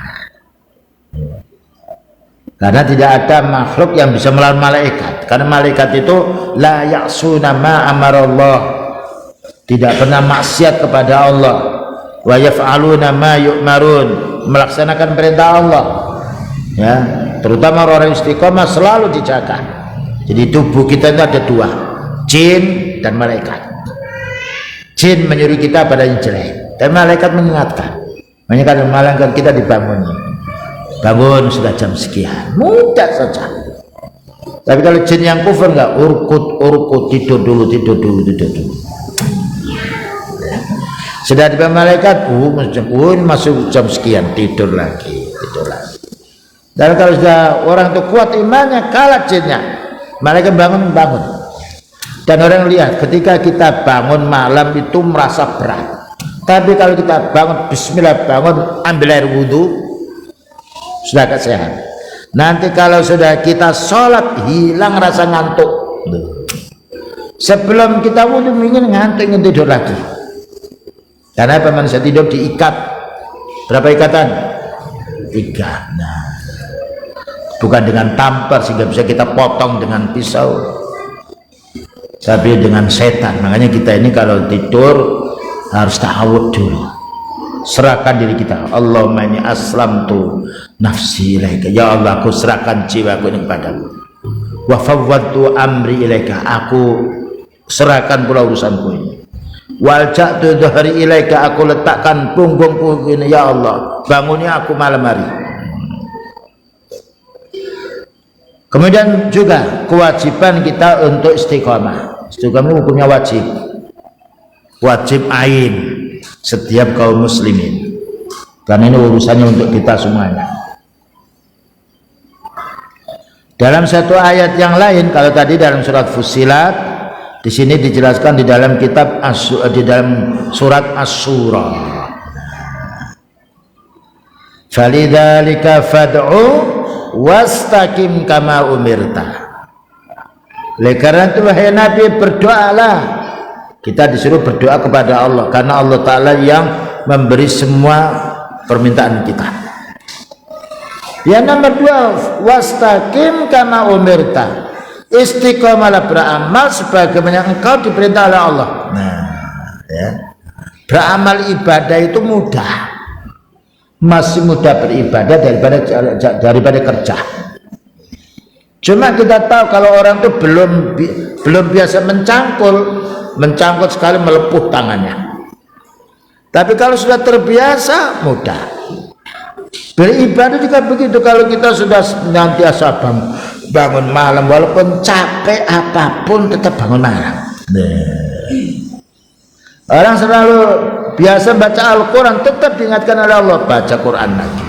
Karena tidak ada makhluk yang bisa melawan malaikat, karena malaikat itu la ya'suna ma amarallah, tidak pernah maksiat kepada Allah, wa yaf'aluna ma yu'marun, melaksanakan perintah Allah. Ya, terutama orang istiqamah selalu dijaga. Jadi tubuh kita itu ada dua, jin dan malaikat. Jin menyuruh kita pada yang jelek, dan malaikat mengingatkan. Makanya kadang malaikat kita dibangun, bangun sudah jam sekian, mudah saja. Tapi kalau jin yang kufur enggak, urkut, tidur dulu. Sudah di malaikat, masuk jam sekian, tidur lagi. Dan kalau sudah orang itu kuat imannya, kalah jinnya, malaikat bangun. Dan orang lihat ketika kita bangun malam itu merasa berat, tapi kalau kita bangun bismillah, bangun ambil air wudhu, sudah agak sehat. Nanti kalau sudah kita sholat, hilang rasa ngantuk. Sebelum kita wudhu ingin ngantuk, ingin tidur lagi. Karena apa? Manusia tidur diikat. Berapa ikatan? 3. Nah, bukan dengan tampar sehingga bisa kita potong dengan pisau, tapi dengan setan. Makanya kita ini kalau tidur harus ta'awud dulu, serahkan diri kita. Allahumma inni aslamtu nafsi ilaika, ya Allah aku serahkan jiwaku ini kepadamu. Wa fawwadtu amri ilaika, aku serahkan pula urusanku ini. Walja'tu dhahri ilaika, aku letakkan punggungku ini, ya Allah banguni aku malam hari. Kemudian juga kewajiban kita untuk istiqamah. Istiqamah hukumnya wajib, wajib ain setiap kaum muslimin, karena ini urusannya untuk kita semuanya. Dalam satu ayat yang lain, kalau tadi dalam surat Fussilat, di sini dijelaskan di dalam kitab di dalam surat Asy-Syura. Falidzalika fad'u wastaqim kama umirta. Oleh karena itu wahai Nabi, berdoalah. Kita disuruh berdoa kepada Allah karena Allah Ta'ala yang memberi semua permintaan kita. Yang nomor 2, wastaqim kama umirta, istiqamalah beramal sebagaimana engkau diperintah oleh Allah. Nah, ya. Beramal ibadah itu mudah, masih mudah beribadah daripada kerja. Cuma kita tahu kalau orang itu belum biasa mencangkul sekali melepuh tangannya. Tapi kalau sudah terbiasa mudah. Beribadah juga begitu. Kalau kita sudah senantiasa bangun malam, walaupun capek apapun tetap bangun malam. Orang selalu biasa baca Al-Quran, tetap diingatkan oleh Allah baca Quran lagi.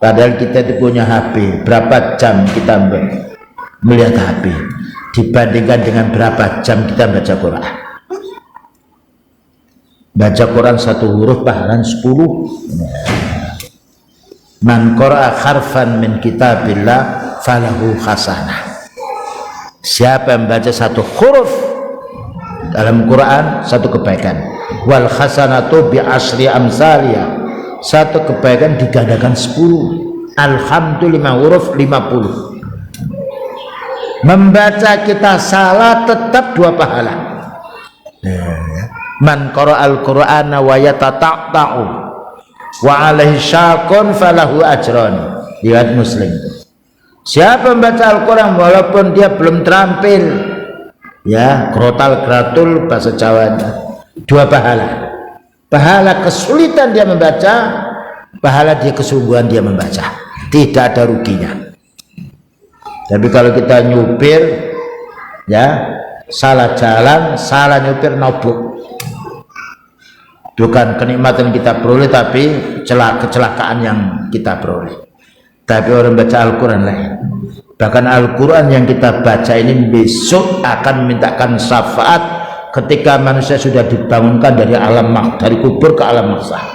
Padahal kita itu punya HP, berapa jam kita melihat HP dibandingkan dengan berapa jam kita baca Quran. Baca Quran 1 huruf pahalan 10. Man qara'a harfan min kitabillah falahu hasanah. Siapa yang baca 1 huruf dalam Quran, 1 kebaikan. Wal hasanatu bi asri amsalia, 1 kebaikan digandakan 10. Alhamdulillah, 5 huruf 50. Membaca kita salah tetap 2 pahala. Man qara'al qur'ana wa yatata'u wa alaihi syaqun falahu ajran. Riwayat Muslim. Siapa membaca Al-Quran walaupun dia belum terampil, ya, krotal gratul bahasa Jawanya, 2 pahala. Pahala kesulitan dia membaca, pahala dia kesungguhan dia membaca, tidak ada ruginya. Tapi kalau kita nyupir, ya, salah jalan, salah nyupir, nobok, bukan kenikmatan kita peroleh, tapi kecelakaan yang kita peroleh. Tapi orang baca Al-Quran lain. Bahkan Al-Quran yang kita baca ini besok akan memintakan syafaat ketika manusia sudah dibangunkan dari dari kubur ke alam mahsyar.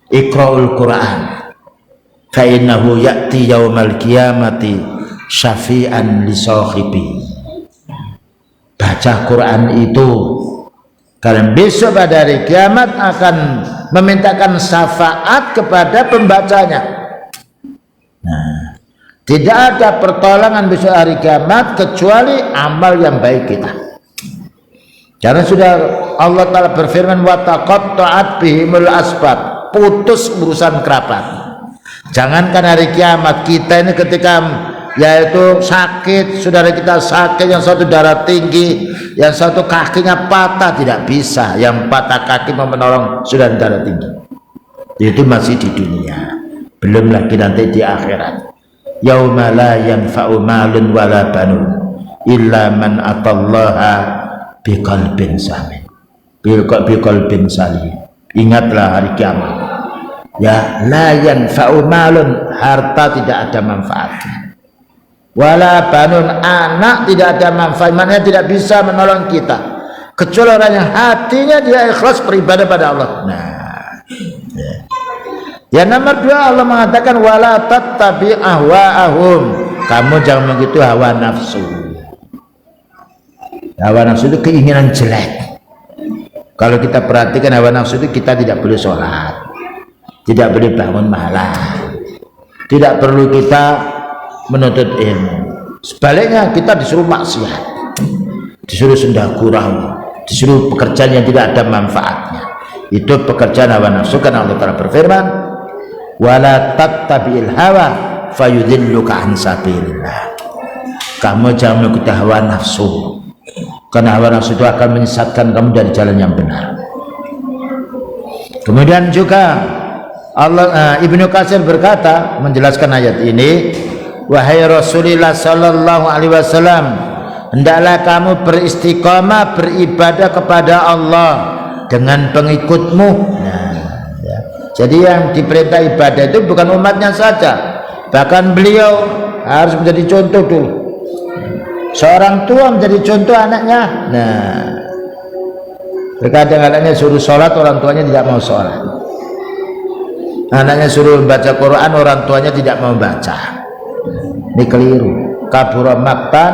Iqra'ul Quran fa innahu ya'ti yaumal qiyamati syafi'an li sahibi. Baca Quran itu karena besok pada hari kiamat akan memintakan syafaat kepada pembacanya. Nah, tidak ada pertolongan besok hari kiamat kecuali amal yang baik kita. Karena sudah Allah Ta'ala berfirman, wa taqatta'at bihimul asbab, putus urusan kerabat. Jangankan hari kiamat, kita ini ketika yaitu sakit, saudara kita sakit, yang satu darah tinggi, yang satu kakinya patah, tidak bisa yang patah kaki mau menolong saudara darah tinggi. Itu masih di dunia, belum lagi nanti di akhirat. Yauma la yanfa'u malun wala banun illa man atallaha biqalbin salim. Biqalbin salim. Ingatlah hari kiamat. Ya, la yanfa'u malun, harta tidak ada manfaatnya. Wala banun, anak tidak ada manfaat, maknanya tidak bisa menolong kita kecuali orang yang hatinya dia ikhlas beribadah pada Allah. Nah, ya. Yang nomor 2, Allah mengatakan wala tattabi ahwa'ahum, kamu jangan mengikuti hawa nafsu. Hawa nafsu itu keinginan jelek. Kalau kita perhatikan hawa nafsu itu, kita tidak boleh sholat, tidak boleh bangun malam, tidak perlu kita menuntut ilmu. Sebaliknya kita disuruh maksiat, disuruh senda gurau, disuruh pekerjaan yang tidak ada manfaatnya. Itu pekerjaan hawa nafsu, karena Allah Ta'ala berfirman, wala tattabi'il hawa fayudhilluka an sabilillah. Kamu jangan mengikuti hawa nafsu, karena hawa nafsu itu akan menyesatkan kamu dari jalan yang benar. Kemudian juga Ibnu Katsir berkata menjelaskan ayat ini, wahai Rasulullah sallallahu alaihi wasallam, hendaklah kamu beristiqamah beribadah kepada Allah dengan pengikutmu. Nah, ya. Jadi yang diperintah ibadah itu bukan umatnya saja, bahkan beliau harus menjadi contoh dulu. Seorang tua menjadi contoh anaknya. Nah, terkadang anaknya suruh sholat, orang tuanya tidak mau sholat. Anaknya suruh baca Quran, orang tuanya tidak mau baca. Ini keliru. Kabura maqtan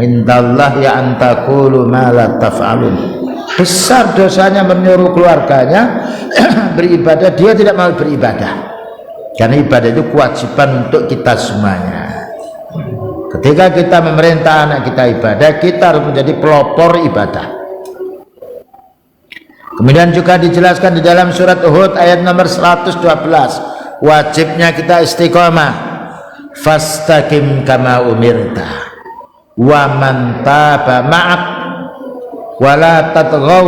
indallah ya antaqulu ma la taf'alun. Besar dosanya menyuruh keluarganya beribadah, dia tidak mau beribadah. Karena ibadah itu kewajiban untuk kita semuanya. Ketika kita memerintah anak kita ibadah, kita harus menjadi pelopor ibadah. Kemudian juga dijelaskan di dalam surat Uhud ayat nomor 112, wajibnya kita istiqomah. Fastaqim kama umirta wa man taba ma'ak wa la tatghaw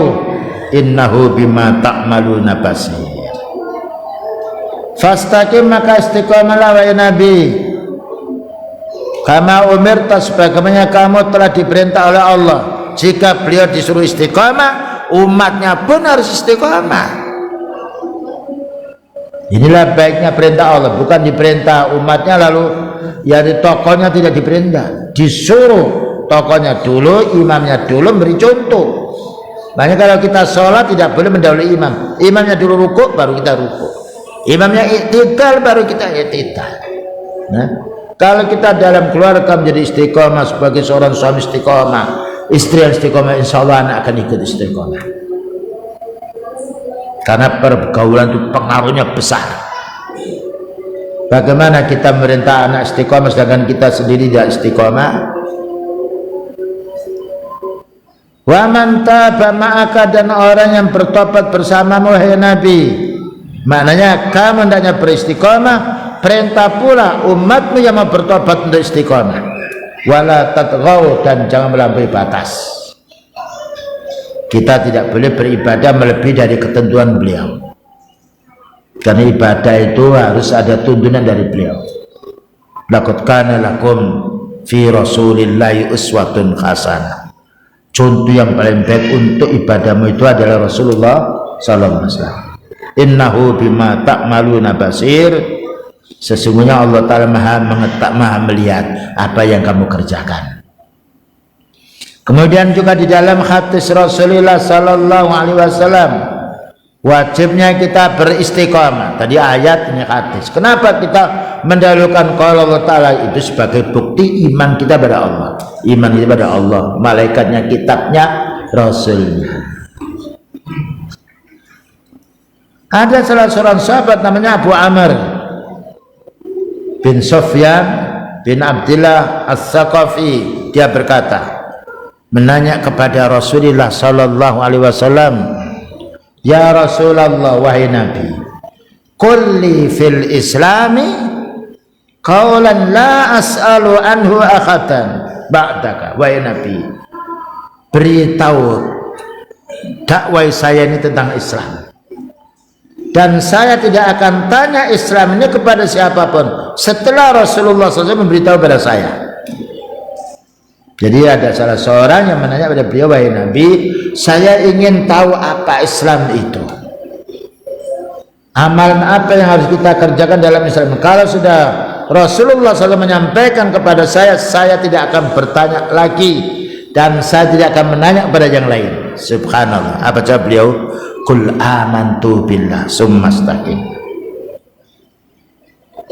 innahu bima ta'maluna basir. Fastaqim, maka istiqomahlah wahai Nabi, kama umirta, sebagaimana kamu telah diperintah oleh Allah. Jika beliau disuruh istiqomah, umatnya pun harus istiqomah. Inilah baiknya perintah Allah, bukan diperintah umatnya lalu ya di tokohnya tidak diperintah, disuruh tokohnya dulu, imamnya dulu beri contoh. Makanya kalau kita sholat tidak boleh mendahului imam, imamnya dulu rukuk baru kita rukuk, imamnya i'tidal baru kita i'tidal. Nah, kalau kita dalam keluarga menjadi istiqomah sebagai seorang suami istiqomah, istri yang istiqomah, insya Allah anak akan ikut istiqomah. Karena pergaulan itu pengaruhnya besar. Bagaimana kita merintah anak istiqomah sedangkan kita sendiri tidak istiqomah? Wa man taba ma'aka, dan orang yang bertobat bersamamu wahai Nabi. Maknanya kamu hendaknya beristiqomah, perintah pula umatmu yang mau bertobat untuk istiqomah. Wala tatghaw, dan jangan melampaui batas. Kita tidak boleh beribadah melebihi dari ketentuan beliau, karena ibadah itu harus ada tuntunan dari beliau. Laqad kana lakum fi rasulillahi uswatun hasanah. Contoh yang paling baik untuk ibadahmu itu adalah Rasulullah sallallahu alaihi wasallam. Innahu bima ta'maluna basir. Sesungguhnya Allah Ta'ala maha melihat apa yang kamu kerjakan. Kemudian juga di dalam hadis Rasulullah sallallahu alaihi wasallam, wajibnya kita beristiqamah. Tadi ayat, ini hadis. Kenapa kita mendahulukan qaul Allah Ta'ala? Itu sebagai bukti iman kita pada Allah, iman kita pada Allah, malaikatnya, kitabnya, rasulnya. Ada salah seorang sahabat namanya Abu Amr bin Sufyan bin Abdillah As-Saqafi. Dia berkata, menanya kepada Rasulullah sallallahu alaihi wasallam, ya Rasulullah, wahai Nabi, qulli fil islami qawlan la as'alu anhu ahadan ba'daka. Wahai Nabi, beritahu dakwah saya ini tentang Islam, dan saya tidak akan tanya Islam ini kepada siapapun setelah Rasulullah SAW memberitahu pada saya. Jadi ada salah seorang yang menanya pada beliau, wahai Nabi, saya ingin tahu apa Islam itu, amalan apa yang harus kita kerjakan dalam Islam. Kalau sudah Rasulullah SAW menyampaikan kepada saya tidak akan bertanya lagi, dan saya tidak akan menanya kepada yang lain. Subhanallah. Apa jawab beliau? Qul amantu billah summa istaqim.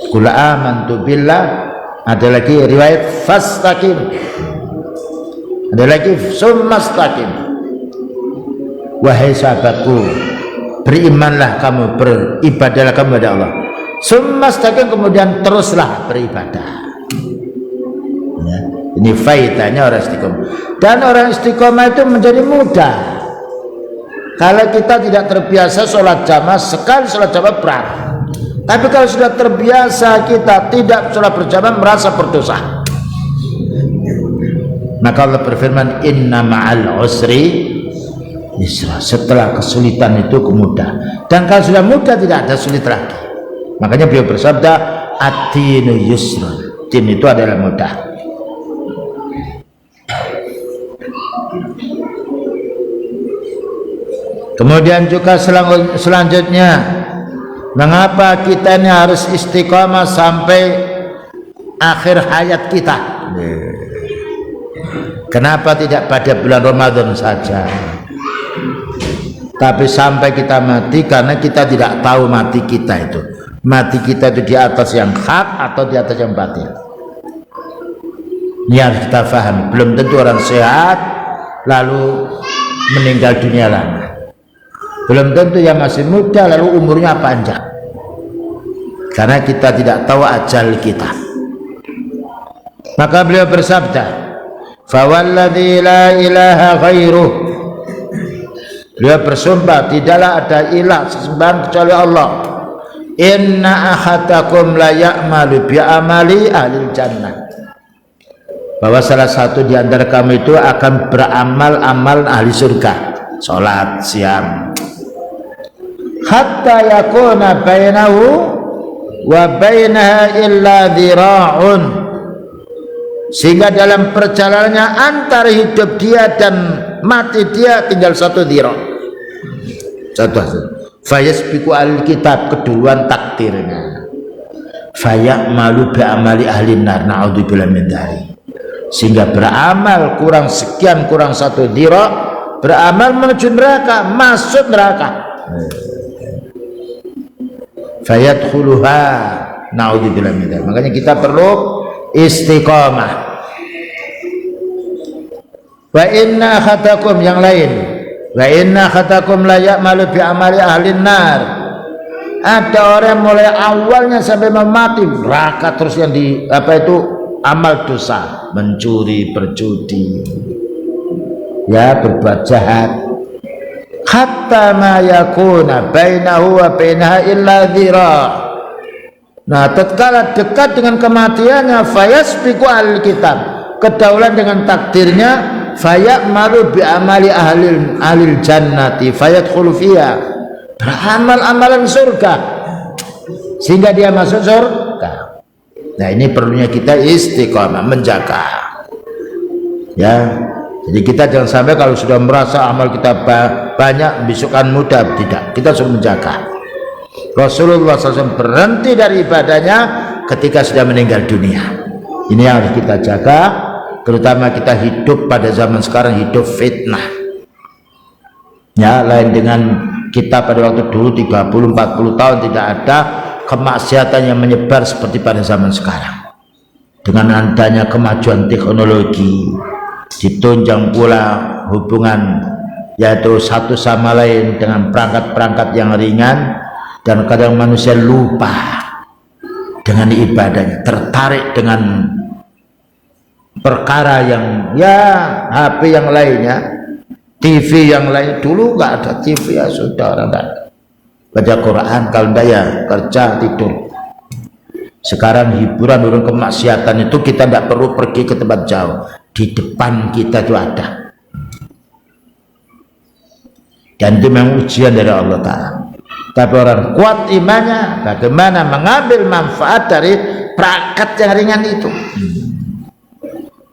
Qul amantu billah, ada lagi riwayat fastaqim. Ada lagi summastaqim, wahai sahabatku, berimanlah kamu, beribadahlah kamu kepada Allah. Summastaqim, kemudian teruslah beribadah. Ya, ini faedahnya orang istiqomah. Dan orang istiqomah itu menjadi mudah. Kalau kita tidak terbiasa sholat jamaah, sekali sholat jamaah berat. Tapi kalau sudah terbiasa kita tidak sholat berjamaah, merasa berdosa. Maka Allah berfirman, inna ma'al usri yusra. Setelah kesulitan itu kemudahan. Dan kalau sudah mudah tidak ada sulit lagi. Makanya beliau bersabda, ad-dinu yusra. Din itu adalah mudah. Kemudian juga selanjutnya, mengapa kita ini harus istiqamah sampai akhir hayat kita? Kenapa tidak pada bulan Ramadan saja, tapi sampai kita mati? Karena kita tidak tahu mati kita itu, mati kita itu di atas yang hak atau di atas yang batil. Ini harus kita paham. Belum tentu orang sehat lalu meninggal dunia lama. Belum tentu yang masih muda lalu umurnya panjang, karena kita tidak tahu ajal kita. Maka beliau bersabda, fawalladzi la ilaha ghairuh. Beliau bersumpah tidaklah ada ilah sesembahan kecuali Allah. Inna ahadakum la ya'malu bi amali ahlil jannah. Bahwa salah satu di antara kamu itu akan beramal amal ahli surga, salat, siam, hatta yakuna bainahu wa bainaha illa dhira'un, sehingga dalam perjalanannya antara hidup dia dan mati dia tinggal satu dhira'. Fayasbiqu al-kitab, keduluan takdirnya. Fayamalu bi amali ahli nar, na'udzubillah min dzalik. Sehingga beramal kurang sekian, kurang satu dhira', beramal menuju neraka, masuk neraka. Fayadkhuluha, na'udzubillah min dzalik. Makanya kita perlu istiqamah. Wa inna khatakum, yang lain, wa inna khatakum la ya'malu bi amali ahli nar. Ada orang mulai awalnya sampai mati neraka terus, yang di amal dosa, mencuri, berjudi, ya, berbuat jahat. Hatta ma yakuna bainahu wa bainaha illa dhira'. Nah, tatkala dekat dengan kematiannya, fayasbiqu al-kitab, kedaulan dengan takdirnya, fayamalu bi amali ahlil jannati fayadkhulu fiha, beramal amalan surga sehingga dia masuk surga. Nah, ini perlunya kita istiqamah, menjaga, ya. Jadi kita jangan sampai kalau sudah merasa amal kita banyak, besokkan mudah, tidak. Kita harus menjaga. Rasulullah SAW berhenti dari ibadahnya ketika sudah meninggal dunia. Ini yang harus kita jaga, terutama kita hidup pada zaman sekarang, hidup fitnah. Ya, lain dengan kita pada waktu dulu 30-40 tahun tidak ada kemaksiatan yang menyebar seperti pada zaman sekarang. Dengan adanya kemajuan teknologi, ditunjang pula hubungan, yaitu satu sama lain dengan perangkat-perangkat yang ringan, dan kadang manusia lupa dengan ibadahnya, tertarik dengan perkara yang, ya, HP yang lainnya, TV yang lain. Dulu nggak ada TV, ya sudah, orang nggak baca Quran, kalau enggak ya kerja, tidur. Sekarang hiburan, urun kemaksiatan itu kita tidak perlu pergi ke tempat jauh, di depan kita itu ada. Dan itu memang ujian dari Allah Ta'ala. Tapi orang kuat imannya, bagaimana mengambil manfaat dari perangkat yang ringan itu.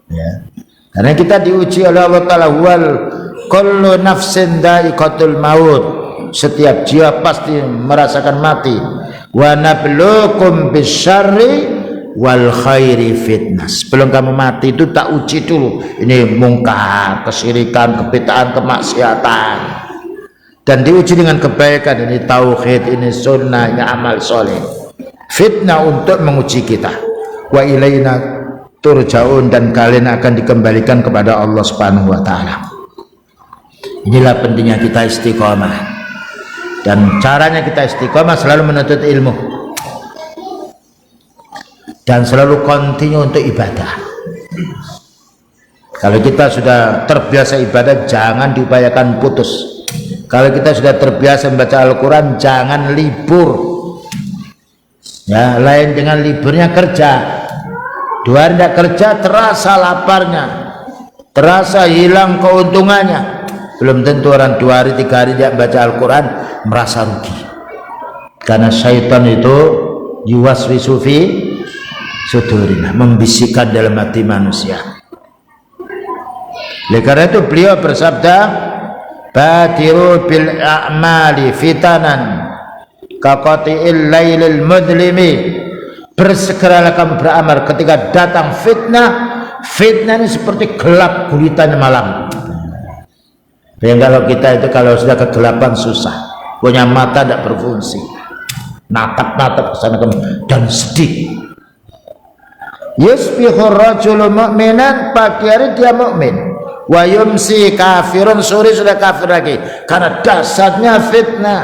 Ya. Karena kita diuji oleh Allah Ta'ala, wal kullu nafsin dha'iqatul maut, setiap jiwa pasti merasakan mati. Wa nabluukum bisyarri wal khairi fitnah. Sebelum kamu mati itu tak uji dulu, ini mungkar, kesyirikan, kebid'ahan, kemaksiatan, dan diuji dengan kebaikan, ini tauhid, ini sunnah, ini amal soleh. Fitnah untuk menguji kita. Wa ilaina turja'un, dan kalian akan dikembalikan kepada Allah Subhanahu wa taala. Inilah pentingnya kita istiqomah, dan caranya kita istiqomah selalu menuntut ilmu dan selalu kontinu untuk ibadah. Kalau kita sudah terbiasa ibadah, jangan diupayakan putus. Kalau kita sudah terbiasa membaca Al-Quran, jangan libur. Ya, lain dengan liburnya kerja. 2 hari tidak kerja, terasa laparnya, terasa hilang keuntungannya. Belum tentu orang 2 hari 3 hari tidak baca Al-Quran merasa rugi, karena syaitan itu yuwaswisu fi sudurina, membisikkan dalam hati manusia. Oleh karena itu beliau bersabda, badiru bil a'mali fitanan kaqati'il lailil mudlimi. Bersegeralah kamu beramal ketika datang fitnah. Fitnah ini seperti gelap gulitannya malam. Dan kalau kita itu kalau sudah kegelapan susah, punya mata tidak berfungsi, natap-natap kesana kemari dan sedih. Yusbihur rajulu mu'minan, pagi hari dia mukmin, wa yumsi kafirun, sore sudah kafir lagi, karena dasarnya fitnah.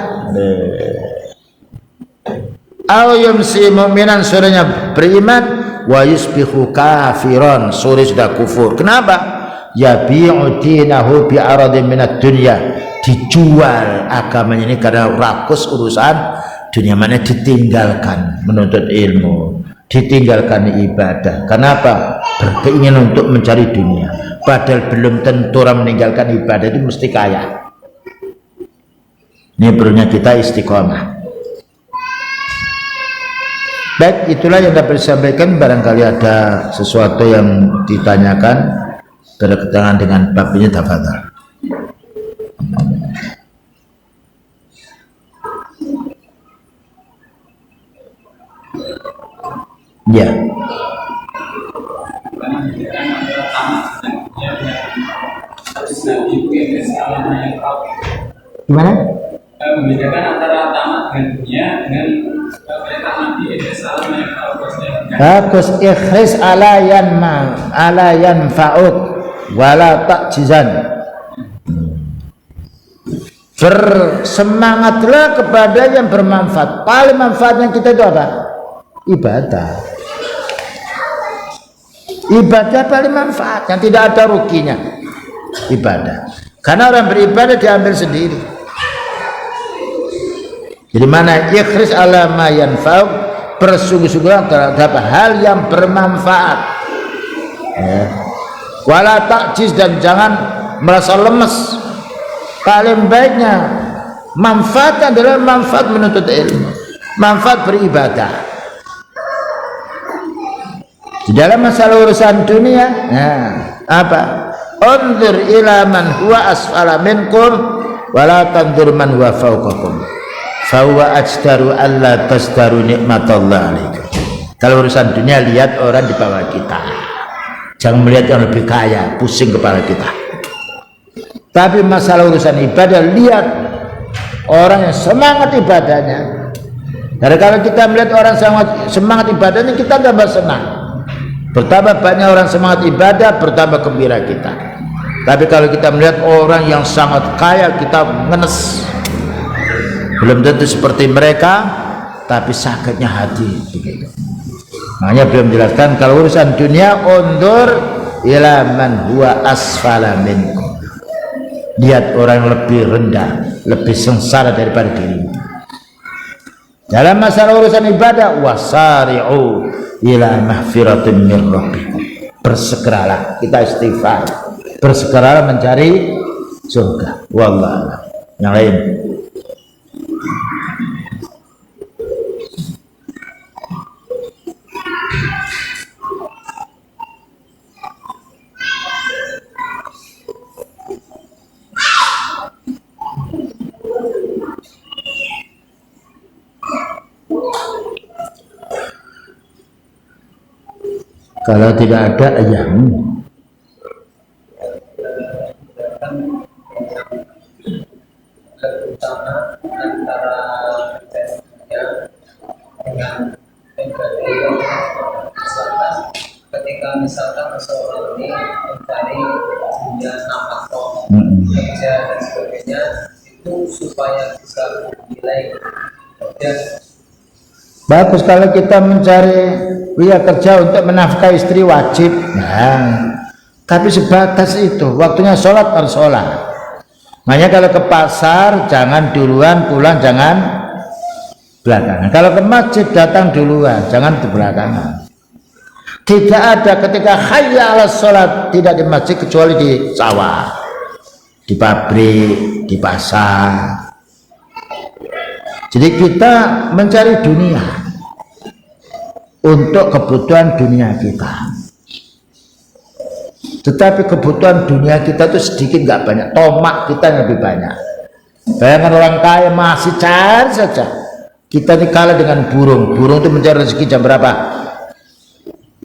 Aw yumsi mu'minan, sorenya beriman, wa yusbihu kafirun, sore sudah kufur. Kenapa? Yabi'u dinahu bi'aradin minad dunya, dijual agamanya ini karena rakus urusan dunia, mana ditinggalkan menuntut ilmu, ditinggalkan ibadah. Kenapa? Berkeinginan untuk mencari dunia, padahal belum tentu orang meninggalkan ibadah itu mesti kaya. Ini perlunya kita istiqomah. Baik, itulah yang dapat disampaikan. Barangkali ada sesuatu yang ditanyakan berkaitan dengan bab ini, tafadhol. Ya. Gimana? Membedakan antara tamat dengan dunia dengan bagus. Ikhris ala yanfa'uk wala ta'jizan. Bersemangatlah kepada yang bermanfaat. Paling manfaatnya kita itu apa? Ibadah. Ibadah paling manfaat, yang tidak ada ruginya. Ibadah. Karena orang beribadah diambil sendiri. Jadi mana ikhris ala ma yanfa'uk, bersungguh-sungguh terhadap hal yang bermanfaat. Ya. Wala ta'jiz, dan jangan merasa lemes. Paling baiknya manfaat adalah manfaat menuntut ilmu, manfaat beribadah. Di dalam masalah urusan dunia, nah, apa? Unzur ila man huwa asfala minkum wala tanzur man huwa fawqakum fahuwa ajdaru alla tasdaru nikmatallah alaikum. Kalau urusan dunia, lihat orang di bawah kita, jangan melihat yang lebih kaya, pusing kepala kita. Tapi masalah urusan ibadah, lihat orang yang semangat ibadahnya. Dari kalau kita melihat orang semangat ibadahnya, kita tambah senang. Bertambah banyak orang semangat ibadah, bertambah gembira kita. Tapi kalau kita melihat orang yang sangat kaya, kita ngenes. Belum tentu seperti mereka, tapi sakitnya hati begitu. Makanya belum jelaskan kalau urusan dunia, undur ila man huwa asfala minkum. Lihat orang yang lebih rendah, lebih sengsara daripada dirimu. Dalam masalah urusan ibadah, wasari'u ila mahfiratin min rabbikum. Bersegeralah, kita istighfar, bersegeralah mencari surga. Wallah. Yang lain. Kalau tidak ada, ya ketika misalkan seseorang ini mencari dunia nafkah, kerja dan sebagainya, itu supaya bisa nilai dan bagus kalau kita mencari kerja untuk menafkahi istri wajib, nah, tapi sebatas itu, waktunya sholat harus sholat. Makanya kalau ke pasar jangan duluan, pulang jangan belakangan. Kalau ke masjid datang duluan, jangan di belakangan. Tidak ada ketika hayya ala sholat tidak di masjid kecuali di sawah, di pabrik, di pasar. Jadi kita mencari dunia untuk kebutuhan dunia kita. Tetapi kebutuhan dunia kita itu sedikit nggak banyak, tomak kita yang lebih banyak. Bayangkan orang kaya masih cari saja. Kita ini kalah dengan burung. Burung itu mencari rezeki jam berapa?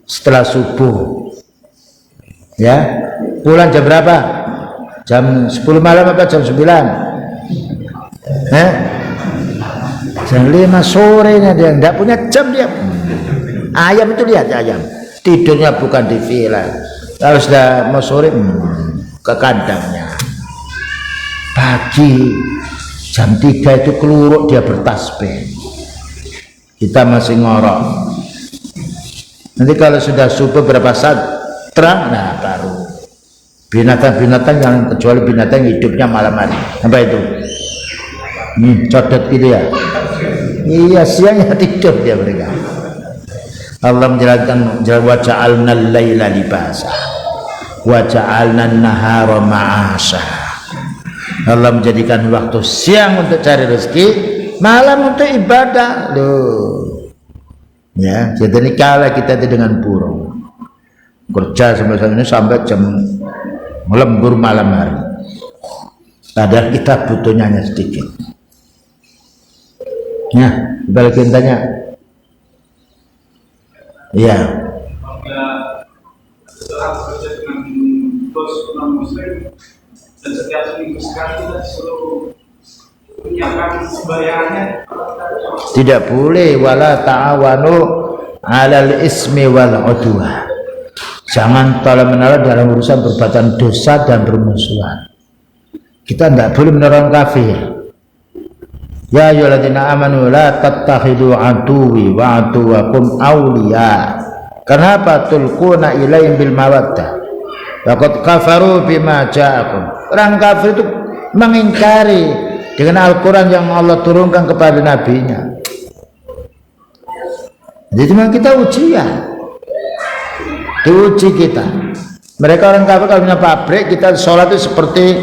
Setelah subuh. Ya, pulang jam berapa? Jam 10 malam apa jam 9? Jam 5 sorenya dia tidak punya jam dia. Ayam itu lihat ayam tidurnya bukan di villa, kalau sudah mau sore ke kandangnya. Pagi jam 3 itu keluruk dia bertasbih, kita masih ngorok. Nanti kalau sudah subuh berapa saat terang, nah baru binatang-binatang yang kecuali binatang hidupnya malam hari. Apa itu? Codot gitu ya. Iya, siangnya tidur dia mereka. Allah menjelaskan wa ja'alna al-laila libasa wa ja'alna an-nahara ma'asha. Allah menjadikan waktu siang untuk cari rezeki, malam untuk ibadah. Loh. Ya, jadi ini kalah kita itu dengan burung. Kerja sampai jam lembur malam hari. Padahal kita butuhnya hanya sedikit. Ya, balik tanya. Iya. Setelah bekerja dengan bos non muslim dan setiap minggu sekali kita disuruh menyiapkan sembayangannya. Tidak boleh, wala ta'awanu 'alal ismi wal 'udwan. Jangan tolong menolong dalam urusan perbuatan dosa dan bermusuhan. Kita tidak boleh menolong kafir. Ya ayyuhalladzina amanu la tattakhidu aduwwi wa aduwwakum awliya. Kenapa tulquna ilaihim bil mawaddah? Laqad kafaru bima ja'akum. Orang kafir itu mengingkari dengan Al-Qur'an yang Allah turunkan kepada nabinya. Jadi memang kita ujian. Diuji kita. Mereka orang kafir kalau punya pabrik, kita sholat itu seperti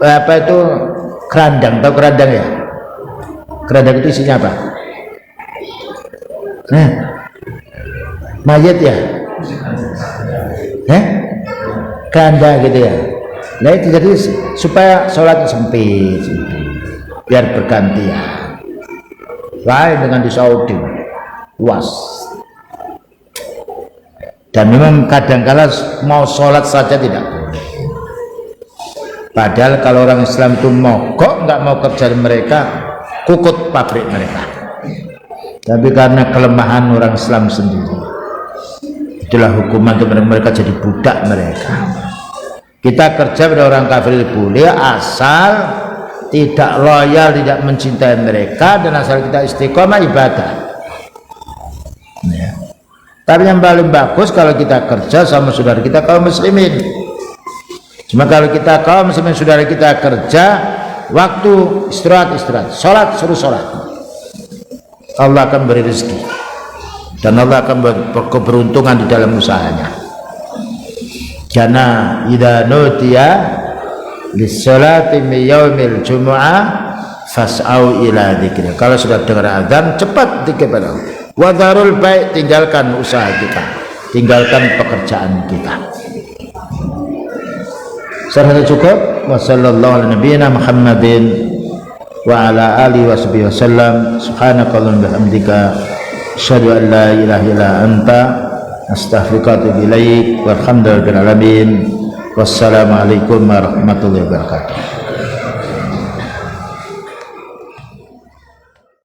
apa itu kerandang, tahu kerandang ya? Kerandang itu isinya apa? Mayat ya? Kerandang gitu ya? Nah itu jadi supaya sholat sempit, biar bergantian. Lain dengan di Saudi, luas. Dan memang kadang-kala mau sholat saja tidak boleh. Padahal kalau orang Islam itu mogok, nggak mau kerja mereka, kukut pabrik mereka. Tapi karena kelemahan orang Islam sendiri, itulah hukuman untuk mereka jadi budak mereka. Kita kerja pada orang kafir boleh asal tidak loyal, tidak mencintai mereka, dan asal kita istiqomah ibadah. Ya. Tapi yang paling bagus kalau kita kerja sama saudara kita kaum muslimin. Cuma kalau kita kaum muslimin saudara kita kerja, waktu istirahat, sholat suruh sholat, Allah akan beri rezeki dan Allah akan berkeberuntungan di dalam usahanya. Karena idza nudiya lis-sholati min yaumil jumu'ah fas'au ila dzikri. Kalau sudah dengar azan cepat kepada Allah. Wa dzarul bai', tinggalkan usaha kita, tinggalkan pekerjaan kita. Serta cukup. Wa sallallahu ala nabiyyina Muhammadin wa ala alihi washabihi wasallam. Subhanakallahumma bihamdika asyhadu an la ilaha illa anta astaghfiruka wa atubu ilaik. Walhamdulillahil alamin. Wassalamu alaikum warahmatullahi wabarakatuh.